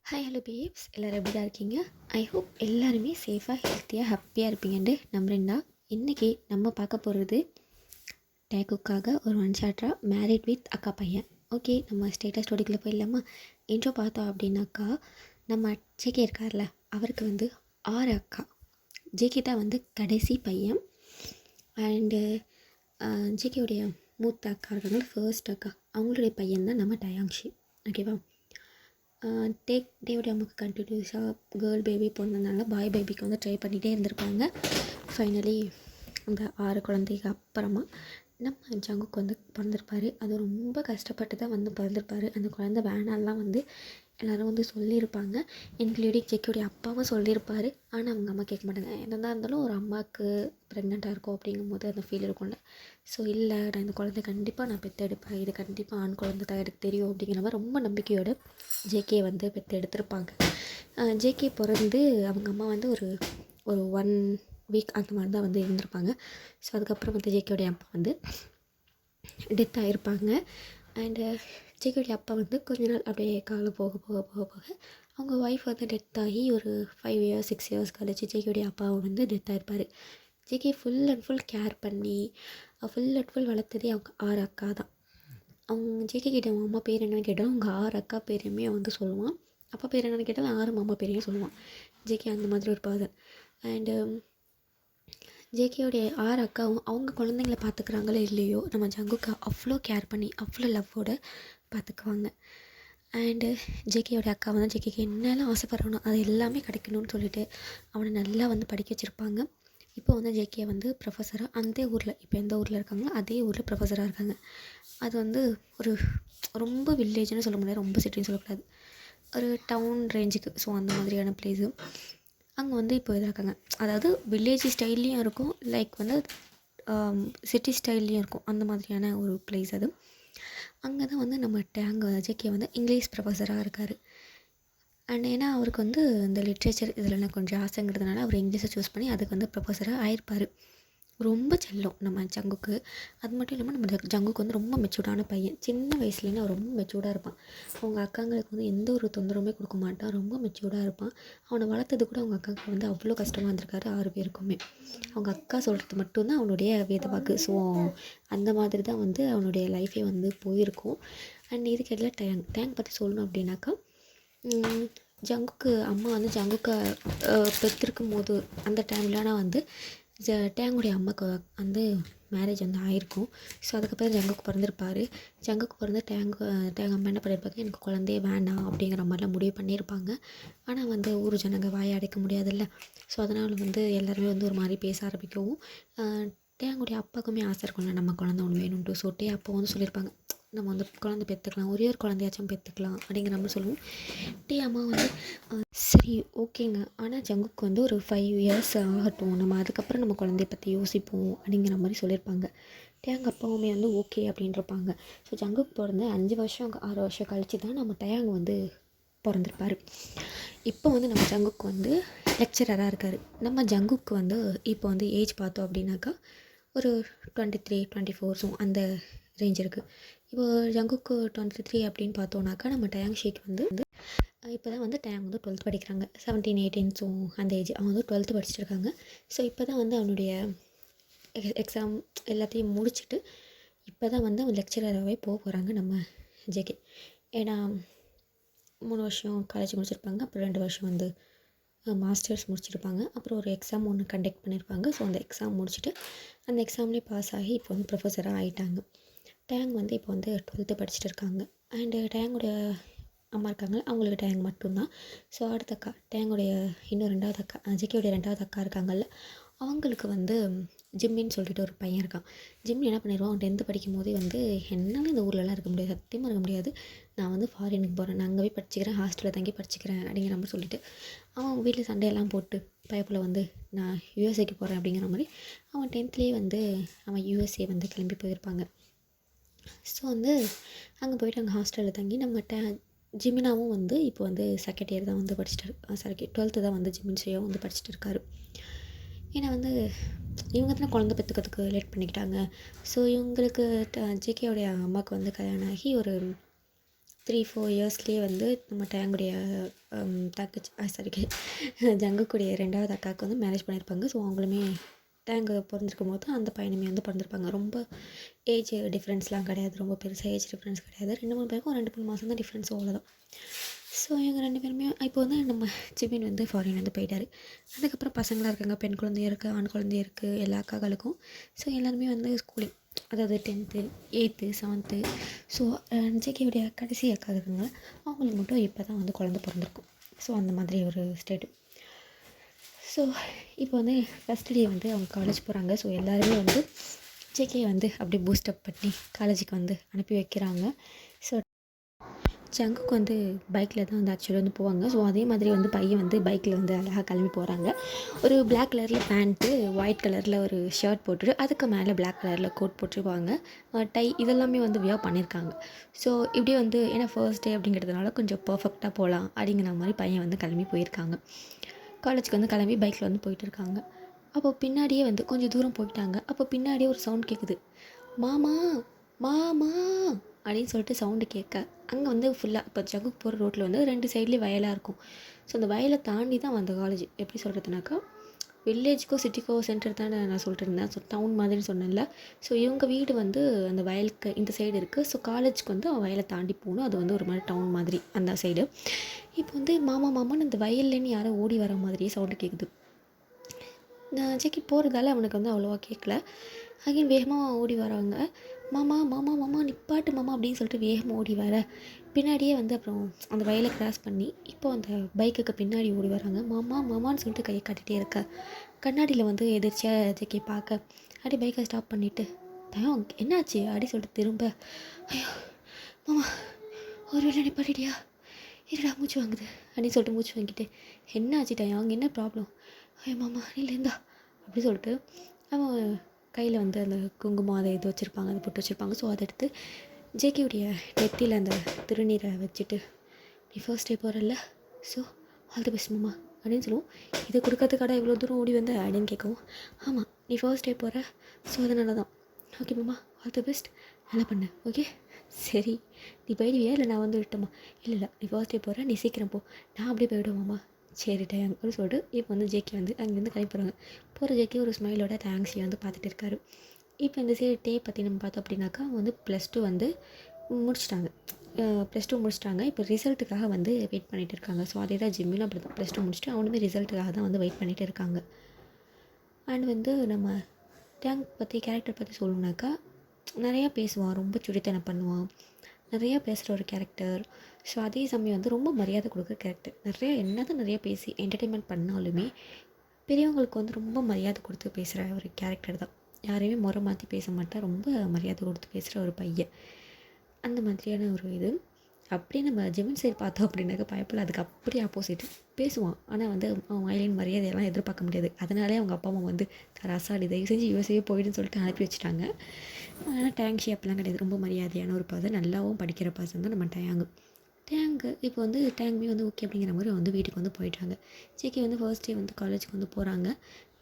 Hi hello babes, எல்லோரும் எப்படி தான் இருக்கீங்க? ஐ ஹோப் எல்லாருமே சேஃபாக ஹெல்த்தியாக ஹாப்பியாக இருப்பீங்கன்ட்டு நம்புறேன்டா. இன்றைக்கி நம்ம பார்க்க போகிறது டேக்குக்காக ஒரு ஒன் ஷார்ட்டாக மேரிட் வித் அக்கா பையன். ஓகே, நம்ம ஸ்டேட்டஸ் ஸ்டோரிக்குள்ளே போயிடலாமா? இன்ட்ரோ பார்த்தோம் அப்படின்னாக்கா, நம்ம ஜேகே இருக்கார்ல, அவருக்கு வந்து 6 அக்கா. ஜேகே தான் வந்து கடைசி பையன். அண்டு ஜேகேவுடைய மூத்த அக்கா இருக்காங்க, ஃபர்ஸ்ட் அக்கா, அவங்களுடைய பையன் தான் நம்ம டயாங்ஷி. ஓகேவா? டேவுடைய அம்மாவுக்கு கண்டினியூஸாக கேர்ள் பேபி பிறந்ததுனால பாய் பேபிக்கு வந்து ட்ரை பண்ணிகிட்டே இருந்திருப்பாங்க. ஃபைனலி அந்த 6 குழந்தைக்கு அப்புறமா நம்ம ஜங்குக்கு வந்து பிறந்திருப்பார். அது ரொம்ப கஷ்டப்பட்டு தான் வந்து பிறந்திருப்பார். அந்த குழந்தை வேணாலாம் வந்து எல்லோரும் வந்து சொல்லியிருப்பாங்க, இன்க்ளூடிங் ஜெக்கியோடைய அப்பாவும் சொல்லியிருப்பார். ஆனால் அவங்க அம்மா கேட்க மாட்டாங்க. என்னதான் இருந்தாலும் ஒரு அம்மாவுக்கு ப்ரெக்னெண்ட்டாக இருக்கும் அப்படிங்கும்போது அந்த ஃபீல் இருக்கும்ல. ஸோ இல்லை, நான் இந்த குழந்தை கண்டிப்பாக நான் பெற்றெடுப்பேன், இது கண்டிப்பாக ஆண் குழந்தை தான் எனக்கு தெரியும் அப்படிங்கிற மாதிரி ரொம்ப நம்பிக்கையோடு ஜேகே வந்து பெற்றெடுத்திருப்பாங்க. ஜேகே பிறந்து அவங்க அம்மா வந்து ஒரு 1 வீக் அந்த மாதிரி தான் வந்து இருந்திருப்பாங்க. ஸோ அதுக்கப்புறம் வந்து ஜேகேயோடைய அப்பா வந்து டெத் ஆகிருப்பாங்க. அண்டு ஜேகேயோடைய அப்பா வந்து கொஞ்ச நாள் அப்படியே காலம் போக போக போக போக அவங்க ஒய்ஃப் வந்து டெத் ஆகி ஒரு 5 இயர்ஸ் 6 இயர்ஸ் கழிச்சு ஜேகேயோடைய அப்பாவை வந்து டெத் ஆகிருப்பார். JK full and full care பண்ணி ஃபுல் அண்ட் ஃபுல் வளர்த்ததே அவங்க 6 அக்கா தான். அவங்க ஜேகே கிட்ட அவங்க அம்மா பேர் என்னென்னு கேட்டால் அவங்க 6 அக்கா பேரையுமே வந்து சொல்லுவான். அப்பா பேர் என்னென்னு கேட்டால் 6 மாமா பேரையும் சொல்லுவான். ஜேகே அந்த மாதிரி ஒரு பர்சன். அண்டு ஜேகேயோடைய 6 அக்காவும் அவங்க குழந்தைங்கள பார்த்துக்குறாங்களோ இல்லையோ, நம்ம ஜங்குக்கு அவ்வளோ கேர் பண்ணி அவ்வளோ லவ்வோடு பார்த்துக்குவாங்க. அண்டு ஜேகேயோடைய அக்கா வந்து ஜேகேக்கு என்னெல்லாம் ஆசைப்படுறானோ அது எல்லாமே கிடைக்கணும்னு சொல்லிட்டு அவனை நல்லா வந்து படிக்க வச்சுருப்பாங்க. இப்போ வந்து ஜேகே வந்து ப்ரொஃபஸராக அந்த ஊரில், இப்போ எந்த ஊரில் இருக்காங்களோ அதே ஊரில் ப்ரொஃபஸராக இருக்காங்க. அது வந்து ஒரு ரொம்ப வில்லேஜ்னு சொல்ல முடியாது, ரொம்ப சிட்டின்னு சொல்லக்கூடாது, ஒரு டவுன் ரேஞ்சுக்கு. ஸோ அந்த மாதிரியான பிளேஸு அங்கே வந்து இப்போ இதாக இருக்காங்க. அதாவது வில்லேஜ் ஸ்டைல்லையும் இருக்கும், லைக் வந்து சிட்டி ஸ்டைல்லையும் இருக்கும். அந்த மாதிரியான ஒரு பிளேஸ் அது. அங்கே தான் வந்து நம்ம ஜேகே வந்து இங்கிலீஷ் ப்ரொஃபஸராக இருக்கார். அண்ட் ஏன்னா அவருக்கு வந்து இந்த லிட்ரேச்சர் இதில் கொஞ்சம் ஆசைங்கிறதுனால அவர் இங்கிலீஷை சூஸ் பண்ணி அதுக்கு வந்து ப்ரொஃபஸராக ஆயிருப்பார். ரொம்ப செல்லம் நம்ம ஜங்குக்கு. அது மட்டும் இல்லாமல் நம்ம ஜங்குக்கு வந்து ரொம்ப மெச்சூர்டான பையன். சின்ன வயசுலேருந்து அவர் ரொம்ப மெச்சூர்டாக இருப்பான். அவங்க அக்காங்களுக்கு வந்து எந்த ஒரு தொந்தரவுமே கொடுக்க மாட்டான், ரொம்ப மெச்சூர்டாக இருப்பான். அவனை வளர்த்தது கூட அவங்க அக்காவுக்கு வந்து அவ்வளோ கஷ்டமாக இருந்திருக்காரு 6 பேருக்குமே. அவங்க அக்கா சொல்கிறது மட்டும்தான் அவனுடைய வேதவாக்கு. ஸோ அந்த மாதிரி தான் வந்து அவனுடைய லைஃபே வந்து போயிருக்கும். அண்ட் இதுக்கெல்லாம் டேங்க் பற்றி சொல்லணும் அப்படின்னாக்கா, ஜங்குக்கு அம்மா வந்து ஜங்குக்கு பெற்றிருக்கும் போது அந்த டைம்லலாம் வந்து டேங்குடைய அம்மாவுக்கு வந்து மேரேஜ் வந்து ஆகிருக்கும். ஸோ அதுக்கப்புறம் ஜங்குக்கு பிறந்திருப்பார். ஜங்குக்கு பிறந்து டேங் அம்மா என்ன பண்ணியிருப்பாங்க, எனக்கு குழந்தையே வேண்டாம் அப்படிங்கிற மாதிரிலாம் முடிவு பண்ணியிருப்பாங்க. ஆனால் வந்து ஊர் ஜனங்க வாயை அடைக்க முடியாதுல்ல. ஸோ அதனால் வந்து எல்லாருமே வந்து ஒரு மாதிரி பேச ஆரம்பிக்கவும் டேங்குடைய அப்பாவுக்குமே ஆசை இருக்கும்ல, நம்ம குழந்தை ஒன்று வேணும்ன்ட்டு. ஸோ அப்போ வந்து சொல்லியிருப்பாங்க, நம்ம வந்து குழந்தை பெற்றுக்கலாம், ஒரே ஒரு குழந்தையாச்சும் பெற்றுக்கலாம் அப்படிங்கிற மாதிரி சொல்லுவோம். அம்மா வந்து சரி ஓகேங்க, ஆனால் ஜங்குக்கு வந்து ஒரு 5 இயர்ஸ் ஆகட்டும், நம்ம அதுக்கப்புறம் நம்ம குழந்தைய பற்றி யோசிப்போம் அப்படிங்கிற மாதிரி சொல்லியிருப்பாங்க. டேங் அப்பாவுமே வந்து ஓகே அப்படின்ட்டுருப்பாங்க. ஸோ ஜங்குக்கு பிறந்து 5 வருஷம் 6 வருஷம் கழித்து தான் நம்ம டேங் வந்து பிறந்திருப்பார். இப்போ வந்து நம்ம ஜங்குக்கு வந்து லெக்சரராக இருக்கார். நம்ம ஜங்குக்கு வந்து இப்போ வந்து ஏஜ் பார்த்தோம் அப்படின்னாக்கா ஒரு 23 24 ஸோ அந்த ரேஞ்ச் இருக்குது. இப்போ ஜங்குக்கு 23 அப்படின்னு பார்த்தோன்னாக்கா நம்ம டயாங்ஷிக்கு வந்து இப்போ தான் வந்து டேங் வந்து 12th படிக்கிறாங்க. 17 18 ஸோ அந்த ஏஜ். அவன் வந்து 12th படிச்சுட்டு இருக்காங்க. ஸோ இப்போ தான் வந்து அவனுடைய எக்ஸாம் எல்லாத்தையும் முடிச்சுட்டு இப்போ தான் வந்து அவன் லெக்சரராகவே போக போகிறாங்க நம்ம ஜேகே. ஏன்னா 3 வருஷம் காலேஜ் முடிச்சிருப்பாங்க, அப்புறம் 2 வருஷம் வந்து மாஸ்டர்ஸ் முடிச்சிருப்பாங்க, அப்புறம் ஒரு எக்ஸாம் ஒன்று கண்டக்ட் பண்ணியிருப்பாங்க. ஸோ அந்த எக்ஸாம் முடிச்சுட்டு அந்த எக்ஸாம்லேயே பாஸ் ஆகி இப்போ வந்து ப்ரொஃபஸராக ஆகிட்டாங்க. டேங் வந்து இப்போ வந்து 12th படிச்சுட்டு இருக்காங்க. அண்டு டேங்குடைய அம்மா இருக்காங்க, அவங்களுக்கு டேங் மட்டும்தான். ஸோ அடுத்த அக்கா டேங்குடைய இன்னும் 2வது அக்கா ஜேகேவுடைய 2வது அக்கா இருக்காங்கல்ல, அவங்களுக்கு வந்து ஜிம்மின்னு சொல்லிட்டு ஒரு பையன் இருக்கான். ஜிம்மி என்ன பண்ணிடுவான், அவன் 10th படிக்கும் போதே வந்து என்னால் இந்த ஊர்லலாம் இருக்க முடியாது, சத்தியமாக இருக்க முடியாது, நான் வந்து ஃபாரினுக்கு போகிறேன், நான் அங்கே போய் படிச்சுக்கிறேன், ஹாஸ்டலில் தங்கி படிச்சுக்கிறேன் அப்படிங்கிற மாதிரி சொல்லிட்டு அவன் வீட்டில் சண்டையெல்லாம் போட்டு பயப்பில் வந்து நான் யூஎஸ்ஏக்கு போகிறேன் அப்படிங்கிற மாதிரி அவன் 10th வந்து அவன் யூஎஸ்ஏ வந்து கிளம்பி போயிருப்பாங்க. ஸோ வந்து அங்கே போய்ட்டு அங்கே ஹாஸ்டலில் தங்கி நம்ம ஜிமினாவும் வந்து இப்போ வந்து செகண்ட் இயர் தான் வந்து படிச்சுட்டு சாரி 12th தான் வந்து ஜிமின்ஷியாவும் வந்து படிச்சுட்டு இருக்காரு. ஏன்னா வந்து இவங்க தானே குழந்தை பெற்றுக்கிறதுக்கு லேட் பண்ணிக்கிட்டாங்க. ஸோ இவங்களுக்கு ஜேகேயோடைய அம்மாவுக்கு வந்து கல்யாணம் ஆகி ஒரு 3-4 இயர்ஸ்லேயே வந்து நம்ம டேங்குடைய ஜங்குக்குடைய 2வது அக்காவுக்கு வந்து மேரேஜ் பண்ணியிருப்பாங்க. ஸோ அவங்களுமே டேங்கு பிறந்திருக்கும் போது அந்த பையனுமே வந்து பிறந்திருப்பாங்க. ரொம்ப ஏஜ் டிஃப்ரென்ஸ்லாம் கிடையாது, ரொம்ப பெருசாக ஏஜ் டிஃப்ரென்ஸ் கிடையாது. 2-3 பேருக்கும் ஒரு 2-3 மாதம் தான் டிஃப்ரென்ஸ், அவ்வளோதான். ஸோ இவங்க 2 பேருமே இப்போ வந்து நம்ம ஜிமின் வந்து ஃபாரின் வந்து போயிட்டார். அதுக்கப்புறம் பசங்களாக இருக்காங்க, பெண் குழந்தையும் இருக்குது, ஆண் குழந்தையும் இருக்குது, எல்லா அக்காக்களுக்கும். ஸோ எல்லாருமே வந்து ஸ்கூலிங், அதாவது 10th 8th 7th. ஸோ ஜேகேவுடைய கடைசி அக்கா இருக்குங்க, அவங்களுக்கு மட்டும் இப்போ தான் வந்து குழந்த பிறந்திருக்கும். ஸோ அந்த மாதிரி ஒரு ஸ்டேட்டு. ஸோ இப்போ வந்து ஃபஸ்ட் டே வந்து அவங்க காலேஜ் போகிறாங்க. ஸோ எல்லாருமே வந்து ஜேகே வந்து அப்படியே பூஸ்டப் பண்ணி காலேஜுக்கு வந்து அனுப்பி வைக்கிறாங்க. ஸோ ஜங்குக்கு வந்து பைக்கில் தான் வந்து ஆக்சுவலி வந்து போவாங்க. ஸோ அதே மாதிரி வந்து பையன் வந்து பைக்கில் வந்து அழகாக கிளம்பி போகிறாங்க. ஒரு பிளாக் கலரில் பேண்ட்டு, ஒயிட் கலரில் ஒரு ஷர்ட் போட்டுட்டு அதுக்கு மேலே பிளாக் கலரில் கோட் போட்டுருப்பாங்க. டை இதெல்லாமே வந்து வியர் பண்ணியிருக்காங்க. ஸோ இப்படியே வந்து ஏன்னா ஃபர்ஸ்ட் டே அப்படிங்கிறதுனால கொஞ்சம் பர்ஃபெக்டாக போகலாம் அப்படிங்கிற மாதிரி பையன் வந்து கிளம்பி போயிருக்காங்க. காலேஜுக்கு வந்து கிளம்பி பைக்கில் வந்து போயிட்டு இருக்காங்க. அப்போ பின்னாடியே வந்து கொஞ்சம் தூரம் போயிட்டாங்க. அப்போ பின்னாடியே ஒரு சவுண்ட் கேட்குது, மாமா மாமா அப்படின்னு சொல்லிட்டு சவுண்டு கேட்க, அங்கே வந்து ஃபுல்லாக இப்போ ஜங்குக்கு போகிற ரோட்டில் வந்து 2 சைட்லேயும் வயலாக இருக்கும். ஸோ அந்த வயலை தாண்டி தான் வந்த காலேஜ். எப்படி சொல்கிறதுனாக்கா, வில்லேஜுக்கோ சிட்டிக்கோ சென்டர் தானே நான் சொல்லிட்டு இருந்தேன். ஸோ டவுன் மாதிரின்னு சொன்னேன்ல. ஸோ இவங்க வீடு வந்து அந்த வயலுக்கு இந்த சைடு இருக்குது. ஸோ காலேஜுக்கு வந்து வயலை தாண்டி போகணும். அது வந்து ஒரு மாதிரி டவுன் மாதிரி அந்த சைடு. இப்போ வந்து மாமா மாமான்னு அந்த வயல்லேன்னு யாரோ ஓடி வர மாதிரியே சவுண்டு கேட்குது. நான் ஜெக்கி போகிறதால அவனுக்கு வந்து அவ்வளோவா கேட்கல. அகைன் வேகமாக ஓடி வராங்க. மாமா மாமா மாமா நிப்பாட்டு மாமா அப்படின்னு சொல்லிட்டு வேகமாக ஓடி வர, பின்னாடியே வந்து அப்புறம் அந்த வயலை கிராஸ் பண்ணி இப்போ அந்த பைக்குக்கு பின்னாடி ஓடி வராங்க. மாமா மாமான்னு சொல்லிட்டு கையை காட்டிகிட்டே இருக்க, கண்ணாடியில் வந்து எதிர்ச்சியாக ஜெக்கி பார்க்க, அப்படியே பைக்கை ஸ்டாப் பண்ணிவிட்டு, தயம் என்னாச்சு அப்படி சொல்லிட்டு திரும்ப, ஐயோ மாமா ஒரு வேளை நிப்பாட்டிட்டியா, இருடா மூச்சு வாங்குது அப்படின்னு சொல்லிட்டு மூச்சு வாங்கிட்டு, என்ன ஆச்சு டயம், அங்கே என்ன ப்ராப்ளம், ஐயோ மாமா இல்லைந்தா அப்படி சொல்லிட்டு அவன் கையில் வந்து அந்த குங்குமம் அதை இது வச்சுருப்பாங்க, அதை போட்டு வச்சுருப்பாங்க. ஸோ அதை எடுத்து ஜேகேவுடைய நெத்தியில் அந்த திருநீரை வச்சுட்டு, நீ ஃபர்ஸ்ட் டே போகிறல்ல, ஸோ ஆல் தி பெஸ்ட் மாமா அப்படின்னு சொல்லுவோம். இதை கொடுக்கறதுக்காடா இவ்வளோ தூரம் ஓடி வந்த அப்படின்னு கேட்கவும், ஆமாம் நீ ஃபர்ஸ்ட் டே போகிற, ஸோ அதனால தான். ஓகே மாமா ஆல் தி பெஸ்ட், நல்லா பண்ணு ஓகே. சரி நீ போயிடுவியா இல்லை நான் வந்து விட்டோமா, இல்லை இல்லை நீ ஃபர்ஸ்ட் டே போகிற, நீ சீக்கிரம் போ, நான் அப்படியே போயிடுவோம்மா. சரி டேங் அப்படின்னு சொல்லிட்டு இப்போ வந்து ஜேகே வந்து அங்கேருந்து கிளம்பிடுறாங்க. போகிற ஜேகே ஒரு ஸ்மைலோட தேங்க்ஸை வந்து பார்த்துட்டு இருக்காரு. இப்போ இந்த சைடு டே பற்றி நம்ம பார்த்தோம் அப்படின்னாக்கா, அவங்க வந்து +2 வந்து முடிச்சிட்டாங்க. +2 முடிச்சிட்டாங்க. இப்போ ரிசல்ட்டுக்காக வந்து வெயிட் பண்ணிகிட்டு இருக்காங்க. ஸோ அதே தான் ஜிம்மிலும் அப்படி தான், +2 முடிச்சுட்டு அவனுமே ரிசல்ட்டுக்காக தான் வந்து வெயிட் பண்ணிகிட்டு இருக்காங்க. அண்ட் வந்து நம்ம டேங் பற்றி கேரக்டர் பற்றி சொல்லணுன்னாக்கா, நிறையா பேசுவான், ரொம்ப சுடித்தனம் பண்ணுவான், நிறையா பேசுகிற ஒரு கேரக்டர். ஸோ அதே சமயம் வந்து ரொம்ப மரியாதை கொடுக்குற கேரக்டர். நிறையா பேசி என்டர்டெயின்மெண்ட் பண்ணாலுமே பெரியவங்களுக்கு வந்து ரொம்ப மரியாதை கொடுத்து பேசுகிற ஒரு கேரக்டர் தான். யாரையுமே முறை மாற்றி பேச மாட்டான், ரொம்ப மரியாதை கொடுத்து பேசுகிற ஒரு பையன். அந்த மாதிரியான ஒரு இது. அப்படியே நம்ம ஜெமின் சைடு பார்த்தோம் அப்படின்னாக்க பயப்பில் அதுக்கு அப்படியே ஆப்போசிட் பேசுவான். ஆனால் வந்து அவன் வாயிலின் மரியாதையெல்லாம் எதிர்பார்க்க முடியாது. அதனாலே அவங்க அப்பா அம்மா வந்து தராசாடி தயவு செஞ்சு யூஎஸ்ஏ போயிடுன்னு சொல்லிட்டு அனுப்பி வச்சுட்டாங்க. ஆனால் டேங்ஷி அப்படிலாம் கிடையாது, ரொம்ப மரியாதையான ஒரு பர்சன், நல்லாவும் படிக்கிற பர்சன் தான் நம்ம டேங்கு. இப்போ வந்து டேங்குமே வந்து ஓகே அப்படிங்கிற மாதிரி வந்து வீட்டுக்கு வந்து போயிட்டாங்க. ஜேகே வந்து ஃபர்ஸ்ட் டே வந்து காலேஜுக்கு வந்து போகிறாங்க.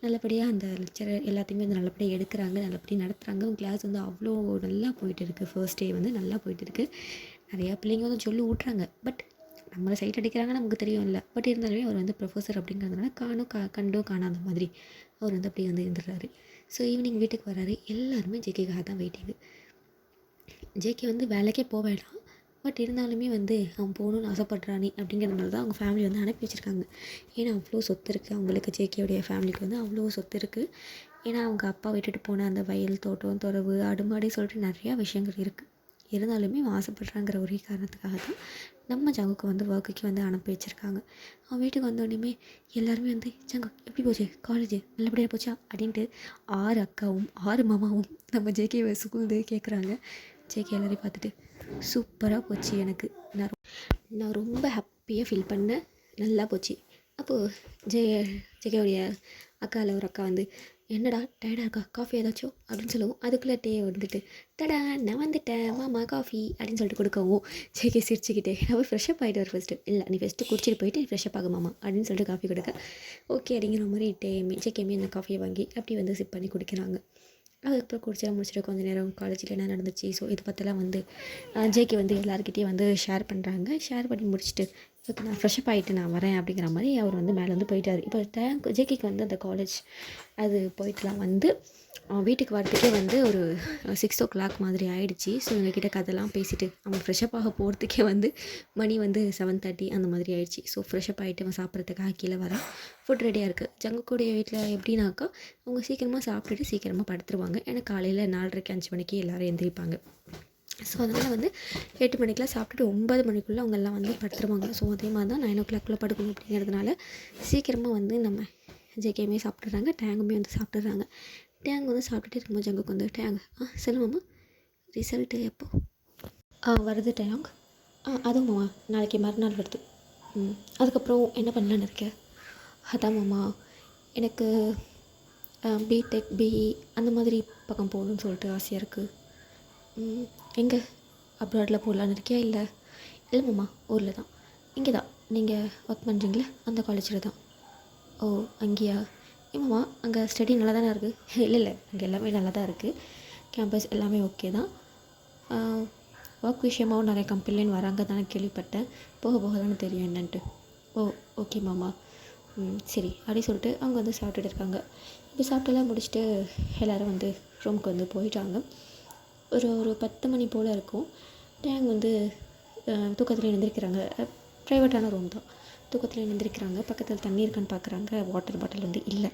நல்லபடியாக அந்த லெக்சரர் எல்லாத்தையுமே வந்து நல்லபடியாக எடுக்கிறாங்க, நல்லபடியாக நடத்துகிறாங்க. கிளாஸ் வந்து அவ்வளோ நல்லா போயிட்டு இருக்குது. ஃபர்ஸ்ட் டே வந்து நல்லா போயிட்டு இருக்குது. நிறையா பிள்ளைங்க வந்து சொல்லி ஊட்டுறாங்க, பட் நம்மளை சைட் அடிக்கிறாங்க நமக்கு தெரியும் இல்லை. பட் இருந்தாலுமே அவர் வந்து ப்ரொஃபஸர் அப்படிங்கிறதுனால கண்டும் காணாத மாதிரி அவர் வந்து அப்படியே வந்து இருந்துடுறாரு. ஸோ ஈவினிங் வீட்டுக்கு வராரு. எல்லாருமே ஜேகேக்காக தான் வெயிட்டிங்கு. ஜேகே வந்து வேலைக்கே போக வேண்டாம், பட் இருந்தாலுமே வந்து அவன் போகணுன்னு ஆசைப்பட்றானே அப்படிங்கிறதுனால தான் அவங்க ஃபேமிலி வந்து அனுப்பி வச்சுருக்காங்க. ஏன்னா அவ்வளோ சொத்து இருக்குது அவங்களுக்கு, ஜேகேவுடைய ஃபேமிலிக்கு வந்து அவ்வளோ சொத்து இருக்குது. ஏன்னா அவங்க அப்பா விட்டுட்டு போன அந்த வயல், தோட்டம், துறவு, ஆடு மாடு சொல்லிட்டு நிறையா விஷயங்கள் இருக்குது. இருந்தாலுமே அவன் ஆசைப்பட்றாங்கிற ஒரே காரணத்துக்காக தான் நம்ம ஜங்குக்கு வந்து ஒர்க்குக்கு வந்து அனுப்பி வச்சுருக்காங்க. அவன் வீட்டுக்கு வந்தோடனே எல்லாருமே வந்து, ஜங்கு எப்படி போச்சு காலேஜ், நல்லபடியாக போச்சா அப்படின்ட்டு 6 அக்காவும் 6 மாமாவும் நம்ம ஜேகேவை சூழ்ந்து கேட்குறாங்க. ஜேகே எல்லாரையும் பார்த்துட்டு, சூப்பராக போச்சு, எனக்கு நான் ரொம்ப ஹாப்பியாக ஃபீல் பண்ணேன், நல்லா போச்சு. அப்போது ஜேகேவுடைய அக்காவில் ஒரு அக்கா வந்து, என்னடா டயர்டாக இருக்கா, காஃபி ஏதாச்சும் அப்படின்னு சொல்லவும், அதுக்குள்ளே டே வந்துட்டு, டடா நான் வந்துட்டேன் மாமா காஃபி அப்படின்னு சொல்லிட்டு கொடுக்கவும், ஜேகே சிரிச்சுக்கிட்டே, நான் போய் ஃப்ரெஷ்அப் ஆகிட்டு வர ஃபஸ்ட்டு, இல்லை நீ ஃபஸ்ட்டு குடிச்சிட்டு போயிட்டு ஃப்ரெஷ்அப் ஆகும் மாமா அப்படின்னு சொல்லிட்டு காஃபி கொடுக்க, ஓகே அப்படிங்கிற மாதிரி ஜேகேமே அந்த காஃபியை வாங்கி அப்படி வந்து சிப் பண்ணி குடிக்கிறாங்க. அதுக்கப்புறம் குடிச்செல்லாம் முடிச்சுட்டு கொஞ்சம் நேரம் காலேஜில் என்ன நடந்துச்சு ஸோ இதை பற்றிலாம் வந்து ஜேகே வந்து எல்லாருக்கிட்டேயும் வந்து ஷேர் பண்ணுறாங்க. ஷேர் பண்ணி முடிச்சுட்டு ஓகே நான் ஃப்ரெஷ்அப் ஆகிட்டு நான் வரேன் அப்படிங்கிற மாதிரி அவர் வந்து மேலே வந்து போயிட்டார். இப்போ ஜேகேக்கு வந்து அந்த காலேஜ் அது போயிட்டுலாம் வந்து வீட்டுக்கு வரத்துக்கே வந்து ஒரு 6 o'clock மாதிரி ஆகிடுச்சி. ஸோ எங்ககிட்ட கதைலாம் பேசிவிட்டு அவன் ஃப்ரெஷ்அப் ஆக போகிறதுக்கே வந்து மணி வந்து 7:30 அந்த மாதிரி ஆகிடுச்சி. ஸோ ஃப்ரெஷ்அப் ஆகிட்டு அவன் சாப்பிட்றதுக்காக கீழே வரேன். ஃபுட் ரெடியாக இருக்குது. ஜங்குக்குடைய வீட்டில் எப்படின்னாக்கா அவங்க சீக்கிரமாக சாப்பிட்டுட்டு சீக்கிரமாக படுத்துருவாங்க. ஏன்னா காலையில் 4:30 5 மணிக்கு எல்லோரும் எந்திரிப்பாங்க. ஸோ அதனால் வந்து 8 மணிக்கெலாம் சாப்பிட்டுட்டு 9 மணிக்குள்ளே அவங்கெல்லாம் வந்து படுத்துருவாங்க. ஸோ அதே மாதிரி தான் 9 o'clock படுக்கணும் அப்படிங்கிறதுனால சீக்கிரமாக வந்து நம்ம ஜேகேயுமே சாப்பிட்றாங்க, டேங்குமே வந்து சாப்பிட்றாங்க. டேங் வந்து சாப்பிட்டுட்டே இருக்கும்போது ஜங்குக்கு வந்து டேங் சொல்லுமாம்மா ரிசல்ட்டு எப்போ வருது டேங்? அதுவும் மாமா நாளைக்கு மறுநாள் வருது. அதுக்கப்புறம் என்ன பண்ணலான்னு இருக்கேன்? அதான் மாமா எனக்கு பிடெக் பிஇ அந்த மாதிரி பக்கம் போகணுன்னு சொல்லிட்டு ஆசையாக இருக்குது. எங்கே அப்ராடில் போடலான்னு இருக்கியா? இல்லை இல்லை மாமா ஊரில் தான். இங்கே தான் நீங்கள் ஒர்க் பண்ணுறீங்களே அந்த காலேஜில் தான். ஓ அங்கேயா? ஏமாம்மா அங்கே ஸ்டடி நல்லா தானே இருக்குது? இல்லை இல்லை அங்கே எல்லாமே நல்லா தான் இருக்குது. கேம்பஸ் எல்லாமே ஓகே தான். ஒர்க் விஷயமாகவும் நிறைய கம்பெனிலேன்னு வராங்க தானே கேள்விப்பட்டேன். போக போக தானே தெரியும் என்னன்ட்டு. ஓ ஓகே மாமா சரி அப்படி சொல்லிட்டு அவங்க வந்து சாப்பிட்டுட்டு இருக்காங்க. இப்போ சாப்பிட்டெல்லாம் முடிச்சுட்டு எல்லோரும் வந்து ரூமுக்கு வந்து போயிட்டாங்க. ஒரு 10 மணி போல் இருக்கும். டேங் வந்து தூக்கத்தில் எழுந்திருக்கிறாங்க. ப்ரைவேட்டான ரூம் தான். தூக்கத்தில் எழுந்திருக்கிறாங்க. பக்கத்தில் தண்ணி இருக்கான்னு பார்க்குறாங்க. வாட்டர் பாட்டில் வந்து இல்லை.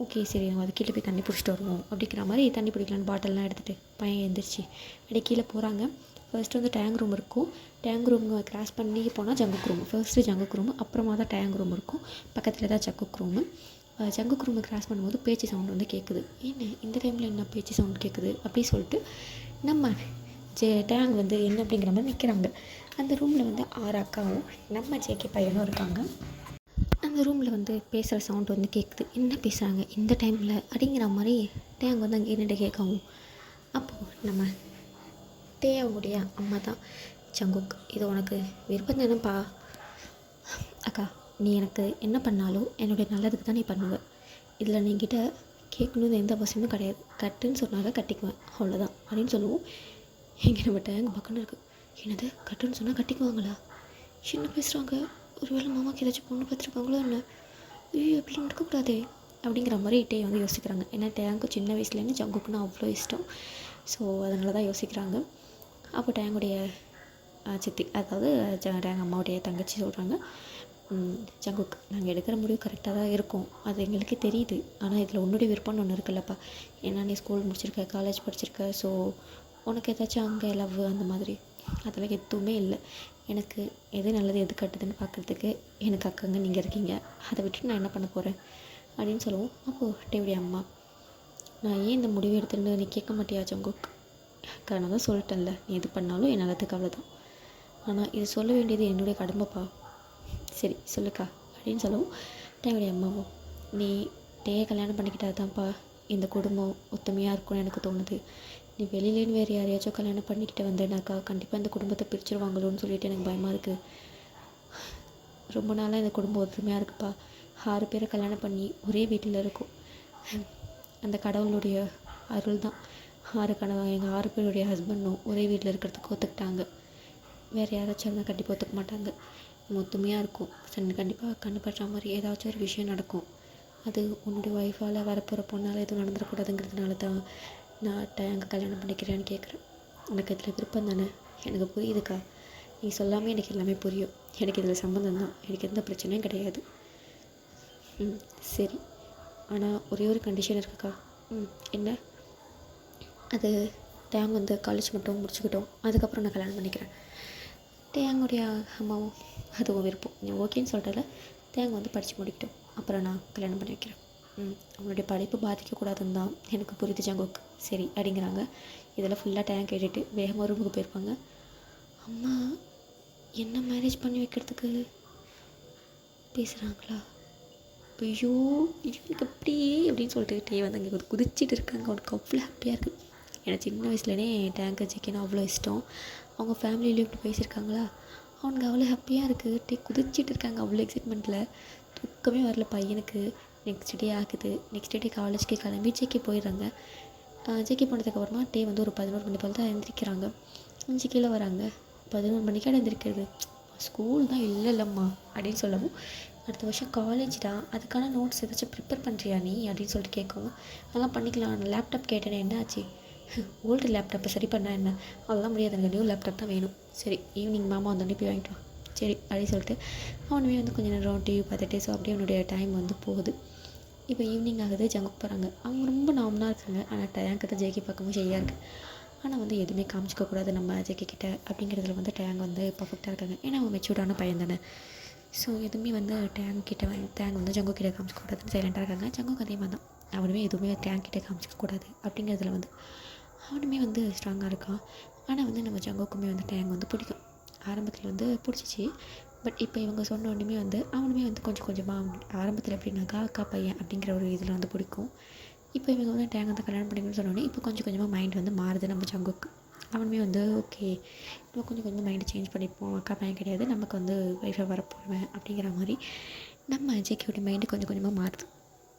ஓகே சரி நம்ம அது கீழே போய் தண்ணி பிடிச்சிட்டு வருவோம் அப்படிங்கிற மாதிரி தண்ணி பிடிக்கலான்னு பாட்டில்லாம் எடுத்துகிட்டு பையன் எழுந்திரிச்சு அப்படியே கீழே போகிறாங்க. ஃபர்ஸ்ட்டு வந்து டேங்க் ரூம் இருக்கும். டேங்க் ரூம் கிராஸ் பண்ணி போனால் Jungkook room. First Jungkook room, அப்புறமா தான் டேங்க் ரூம் இருக்கும். பக்கத்தில் தான் ஜங்குக் ரூமு. ஜங்குக் ரூமை கிராஸ் பண்ணும்போது பேச்சு சவுண்டு வந்து கேட்குது. என்ன இந்த டைமில் என்ன பேச்சு சவுண்டு கேட்குது அப்படி சொல்லிட்டு நம்ம டேங் வந்து என்ன அப்படிங்கிற மாதிரி நிற்கிறாங்க. அந்த ரூமில் வந்து 6 அக்காவும் நம்ம ஜேகே பையனும் இருக்காங்க. அந்த ரூமில் வந்து பேசுகிற சவுண்டு வந்து கேட்குது. என்ன பேசுகிறாங்க இந்த டைமில் அப்படிங்கிற மாதிரி டேங் வந்து அங்கே என்னட்டு கேட்கவும் அப்போது நம்ம தேயாவுடைய அம்மா தான் ஜங்குக் இது உனக்கு விருப்பம் தானேப்பா? அக்கா நீ எனக்கு என்ன பண்ணாலும் என்னுடைய நல்லதுக்கு தான் நீ பண்ணுவ. இதில் நீங்கிட்ட கேட்கணுன்னு எந்த அவசியமும் கிடையாது. கட்டுன்னு சொன்னாங்க கட்டிக்குவேன் அவ்வளோதான் அப்படின்னு சொல்லுவோம். எங்கே நம்ம டேங்க் பக்கம்னு இருக்குது. என்னது கட்டுன்னு சொன்னால் கட்டிக்குவாங்களா? என்ன பேசுகிறாங்க? ஒரு வேளை மாமாவுக்கு ஏதாச்சும் பொண்ணு பார்த்துருக்காங்களோ என்ன? ஐயோ அப்படின்னு இருக்கக்கூடாதே அப்படிங்கிற மாதிரி டே வந்து யோசிக்கிறாங்க. ஏன்னா டேங்க்கு சின்ன வயசுலேருந்து ஜங்குக்குன்னு அவ்வளோ இஷ்டம். ஸோ அதனால தான் யோசிக்கிறாங்க. அப்போ டேங்குடைய சித்தி அதாவது டேங் அம்மாவுடைய தங்கச்சி சொல்கிறாங்க, ஜங்குக் நாங்கள் எடுக்கிற முடிவு கரெக்டாக தான் இருக்கும், அது எங்களுக்கு தெரியுது. ஆனால் இதில் உன்னுடைய விருப்பம்னு ஒன்று இருக்குல்லப்பா. ஏன்னா நீ ஸ்கூல் முடிச்சிருக்க, காலேஜ் படிச்சிருக்க. ஸோ உனக்கு ஏதாச்சும் அங்கே லவ் அந்த மாதிரி அதெல்லாம் எதுவுமே இல்லை. எனக்கு எது நல்லது எது கட்டுதுன்னு பார்க்குறதுக்கு எனக்கு அக்கங்க நீங்கள் இருக்கீங்க. அதை விட்டுட்டு நான் என்ன பண்ண போகிறேன் அப்படின்னு சொல்லுவோம். அப்போது டேவுடைய அம்மா நான் ஏன் இந்த முடிவு எடுத்துன்னு நீ கேட்க மாட்டியா ஜங்குக்? அக்கா நான் தான் சொல்லிட்டேன்ல, நீ எது பண்ணாலும் என் நல்லதுக்கு அவ்வளோதான். ஆனால் இது சொல்ல வேண்டியது என்னுடைய கடமைப்பா. சரி சொல்லுக்கா அப்படின்னு சொல்லவும் டேவுடைய அம்மாவும் நீ டேயை கல்யாணம் பண்ணிக்கிட்டா தான்ப்பா இந்த குடும்பம் ஒத்துமையாக இருக்கும்னு எனக்கு தோணுது. நீ வெளியிலேன்னு வேறு யாரையாச்சும் கல்யாணம் பண்ணிக்கிட்டு வந்தேனாக்கா கண்டிப்பாக இந்த குடும்பத்தை பிரிச்சுருவாங்களோன்னு சொல்லிட்டு எனக்கு பயமாக இருக்குது. ரொம்ப நாளாக இந்த குடும்பம் ஒத்துமையாக இருக்குப்பா. 6 பேரை கல்யாணம் பண்ணி ஒரே வீட்டில் இருக்கும். அந்த கடவுளுடைய அருள் தான். 6 எங்கள் 6 பேருடைய ஹஸ்பண்டும் ஒரே வீட்டில் இருக்கிறதுக்கு ஒத்துக்கிட்டாங்க. வேறு யாராச்சும் இருந்தால் கண்டிப்பாக ஒத்துக்க மாட்டாங்க. ஒத்துமையாக இருக்கும். சரி கண்டிப்பாக கண்ணு பற்ற மாதிரி ஏதாச்சும் ஒரு விஷயம் நடக்கும். அது உன்னுடைய ஒய்ஃபால் வரப்போகிற பொண்ணால் எதுவும் நடந்துடக்கூடாதுங்கிறதுனால தான் நான் டேங்கை கல்யாணம் பண்ணிக்கிறேன்னு கேட்குறேன். உனக்கு இதில் விருப்பம் தானே? எனக்கு புரியுதுக்கா, நீ சொல்லாமல் எனக்கு எல்லாமே புரியும். எனக்கு இதில் சம்மந்தம் தான், எனக்கு எந்த பிரச்சனையும் கிடையாது. சரி ஆனால் ஒரே ஒரு கண்டிஷன் இருக்குக்கா. என்ன? அது டேங் வந்து காலேஜ் மட்டும் முடிச்சுக்கிட்டோம், அதுக்கப்புறம் நான் கல்யாணம் பண்ணிக்கிறேன். டேங்குடைய அம்மாவும் அதுவும் விருப்பம், நீ ஓகேன்னு சொல்கிறல. டேங் வந்து படித்து முடிக்கட்டும், அப்புறம் நான் கல்யாணம் பண்ணி வைக்கிறேன். அவனுடைய படிப்பு பாதிக்கக்கூடாதுன்னு தான் எனக்கு புரியுது ஜங்குக். சரி அப்படிங்கிறாங்க. இதெல்லாம் ஃபுல்லாக டேங்க் கேட்டுட்டு வேகமாக ரூமுக்கு போயிருப்பாங்க. அம்மா என்ன மேரேஜ் பண்ணி வைக்கிறதுக்கு பேசுகிறாங்களா? ஐயோ எனக்கு அப்படியே அப்படின்னு சொல்லிட்டு டே வந்து அங்கே குதிச்சிட்டு இருக்காங்க. அவனுக்கு அவ்வளோ ஹாப்பியாக இருக்குது. ஏன்னா சின்ன வயசுலேனே டேங்கை ஜிக்கினா அவ்வளோ இஷ்டம். அவங்க ஃபேமிலியிலேயும் இப்படி பேசியிருக்காங்களா, அவனுக்கு அவ்வளோ ஹாப்பியாக இருக்குது. டே குதிச்சிட்டு இருக்காங்க அவ்வளோ எக்ஸைட்மெண்ட்டில். தூக்கமே வரல பையனுக்கு. நெக்ஸ்ட் டே ஆகுது. நெக்ஸ்ட் டே காலேஜ்க்கு கிளம்பி ஜேகே போயிடுறாங்க. ஜேகே போனதுக்கப்புறமா டே வந்து ஒரு 11 மணி போல் தான் எழுந்திரிக்கிறாங்க. எழுந்திரிச்சு கீழே வராங்க. 11 மணிக்காக எழுந்திரிக்கிறது, ஸ்கூல் தான் இல்லைல்லம்மா அப்படின்னு சொல்லவும், அடுத்த வருஷம் காலேஜ்டா, அதுக்கான நோட்ஸ் ஏதாச்சும் ப்ரிப்பேர் பண்ணுறியா நீ அப்படின்னு சொல்லிட்டு கேட்கவும், அதெல்லாம் பண்ணிக்கலாம், நான் லேப்டாப் கேட்டேனே என்ன ஆச்சு, ஓல்டு லேப்டாப்பை சரி பண்ணால் என்ன, அதெல்லாம் முடியாது, எனக்கு நியூ லேப்டாப் தான் வேணும். சரி ஈவினிங் மாமா வந்தோடனே போய் வாங்கிட்டு வா. சரி அப்படின்னு சொல்லிட்டு அவனுமே வந்து கொஞ்சம் நேரம் டிவி பார்த்துட்டு, ஸோ அப்படியே அவனுடைய டைம் வந்து போகுது. இப்போ ஈவினிங் ஆகுது, ஜங்குக்கு போகிறாங்க. அவங்க ரொம்ப நார்மலாக இருக்காங்க, ஆனால் டேங்க் தான் ஜேகே பார்க்கவும் சரியாக இருக்குது. ஆனால் வந்து எதுவுமே காமிச்சிக்கக்கூடாது நம்ம ஜேகே கிட்ட அப்படிங்கிறதுல வந்து டேங் வந்து பர்ஃபெக்டாக இருக்காங்க. ஏன்னா அவன் மெச்சூர்டான பையன் தானே. ஸோ எதுவுமே வந்து டேங் கிட்ட வந்து டேங் வந்து ஜங்கு கிட்ட காமிச்சிக்கக்கூடாதுன்னு சைலண்ட்டாக இருக்காங்க. ஜங்குக்கு அதே மாதிரி தான், அவனுமே எதுவுமே டேங் கிட்ட காமிச்சிக்கக்கூடாது அப்படிங்கிறதுல வந்து அவனுமே வந்து ஸ்ட்ராங்காக இருக்கான். ஆனால் வந்து நம்ம ஜங்குக்குமே வந்து டேங் வந்து பிடிக்கும். ஆரம்பத்தில் வந்து பிடிச்சிச்சு, பட் இப்போ இவங்க சொன்ன உடனே வந்து அவனுமே வந்து கொஞ்சம் கொஞ்சமாக, ஆரம்பத்தில் எப்படின்னாக்கா அக்கா பையன் அப்படிங்கிற ஒரு இதில் வந்து பிடிக்கும். இப்போ இவங்க வந்து டேங் வந்து கல்யாணம் பண்ணிக்கணும்னு சொன்னோடனே இப்போ கொஞ்சம் கொஞ்சமாக மைண்ட் வந்து மாறுது நம்ம ஜங்குக்கு. அவனுமே வந்து ஓகே, நம்ம கொஞ்சம் கொஞ்சம் மைண்டு சேஞ்ச் பண்ணிப்போம், அக்கா பையன் கிடையாது, நமக்கு வந்து ஒய்ஃபை வரப்போவேன் அப்படிங்கிற மாதிரி நம்ம ஜேகேயோடைய மைண்டு கொஞ்சம் கொஞ்சமாக மாறுது.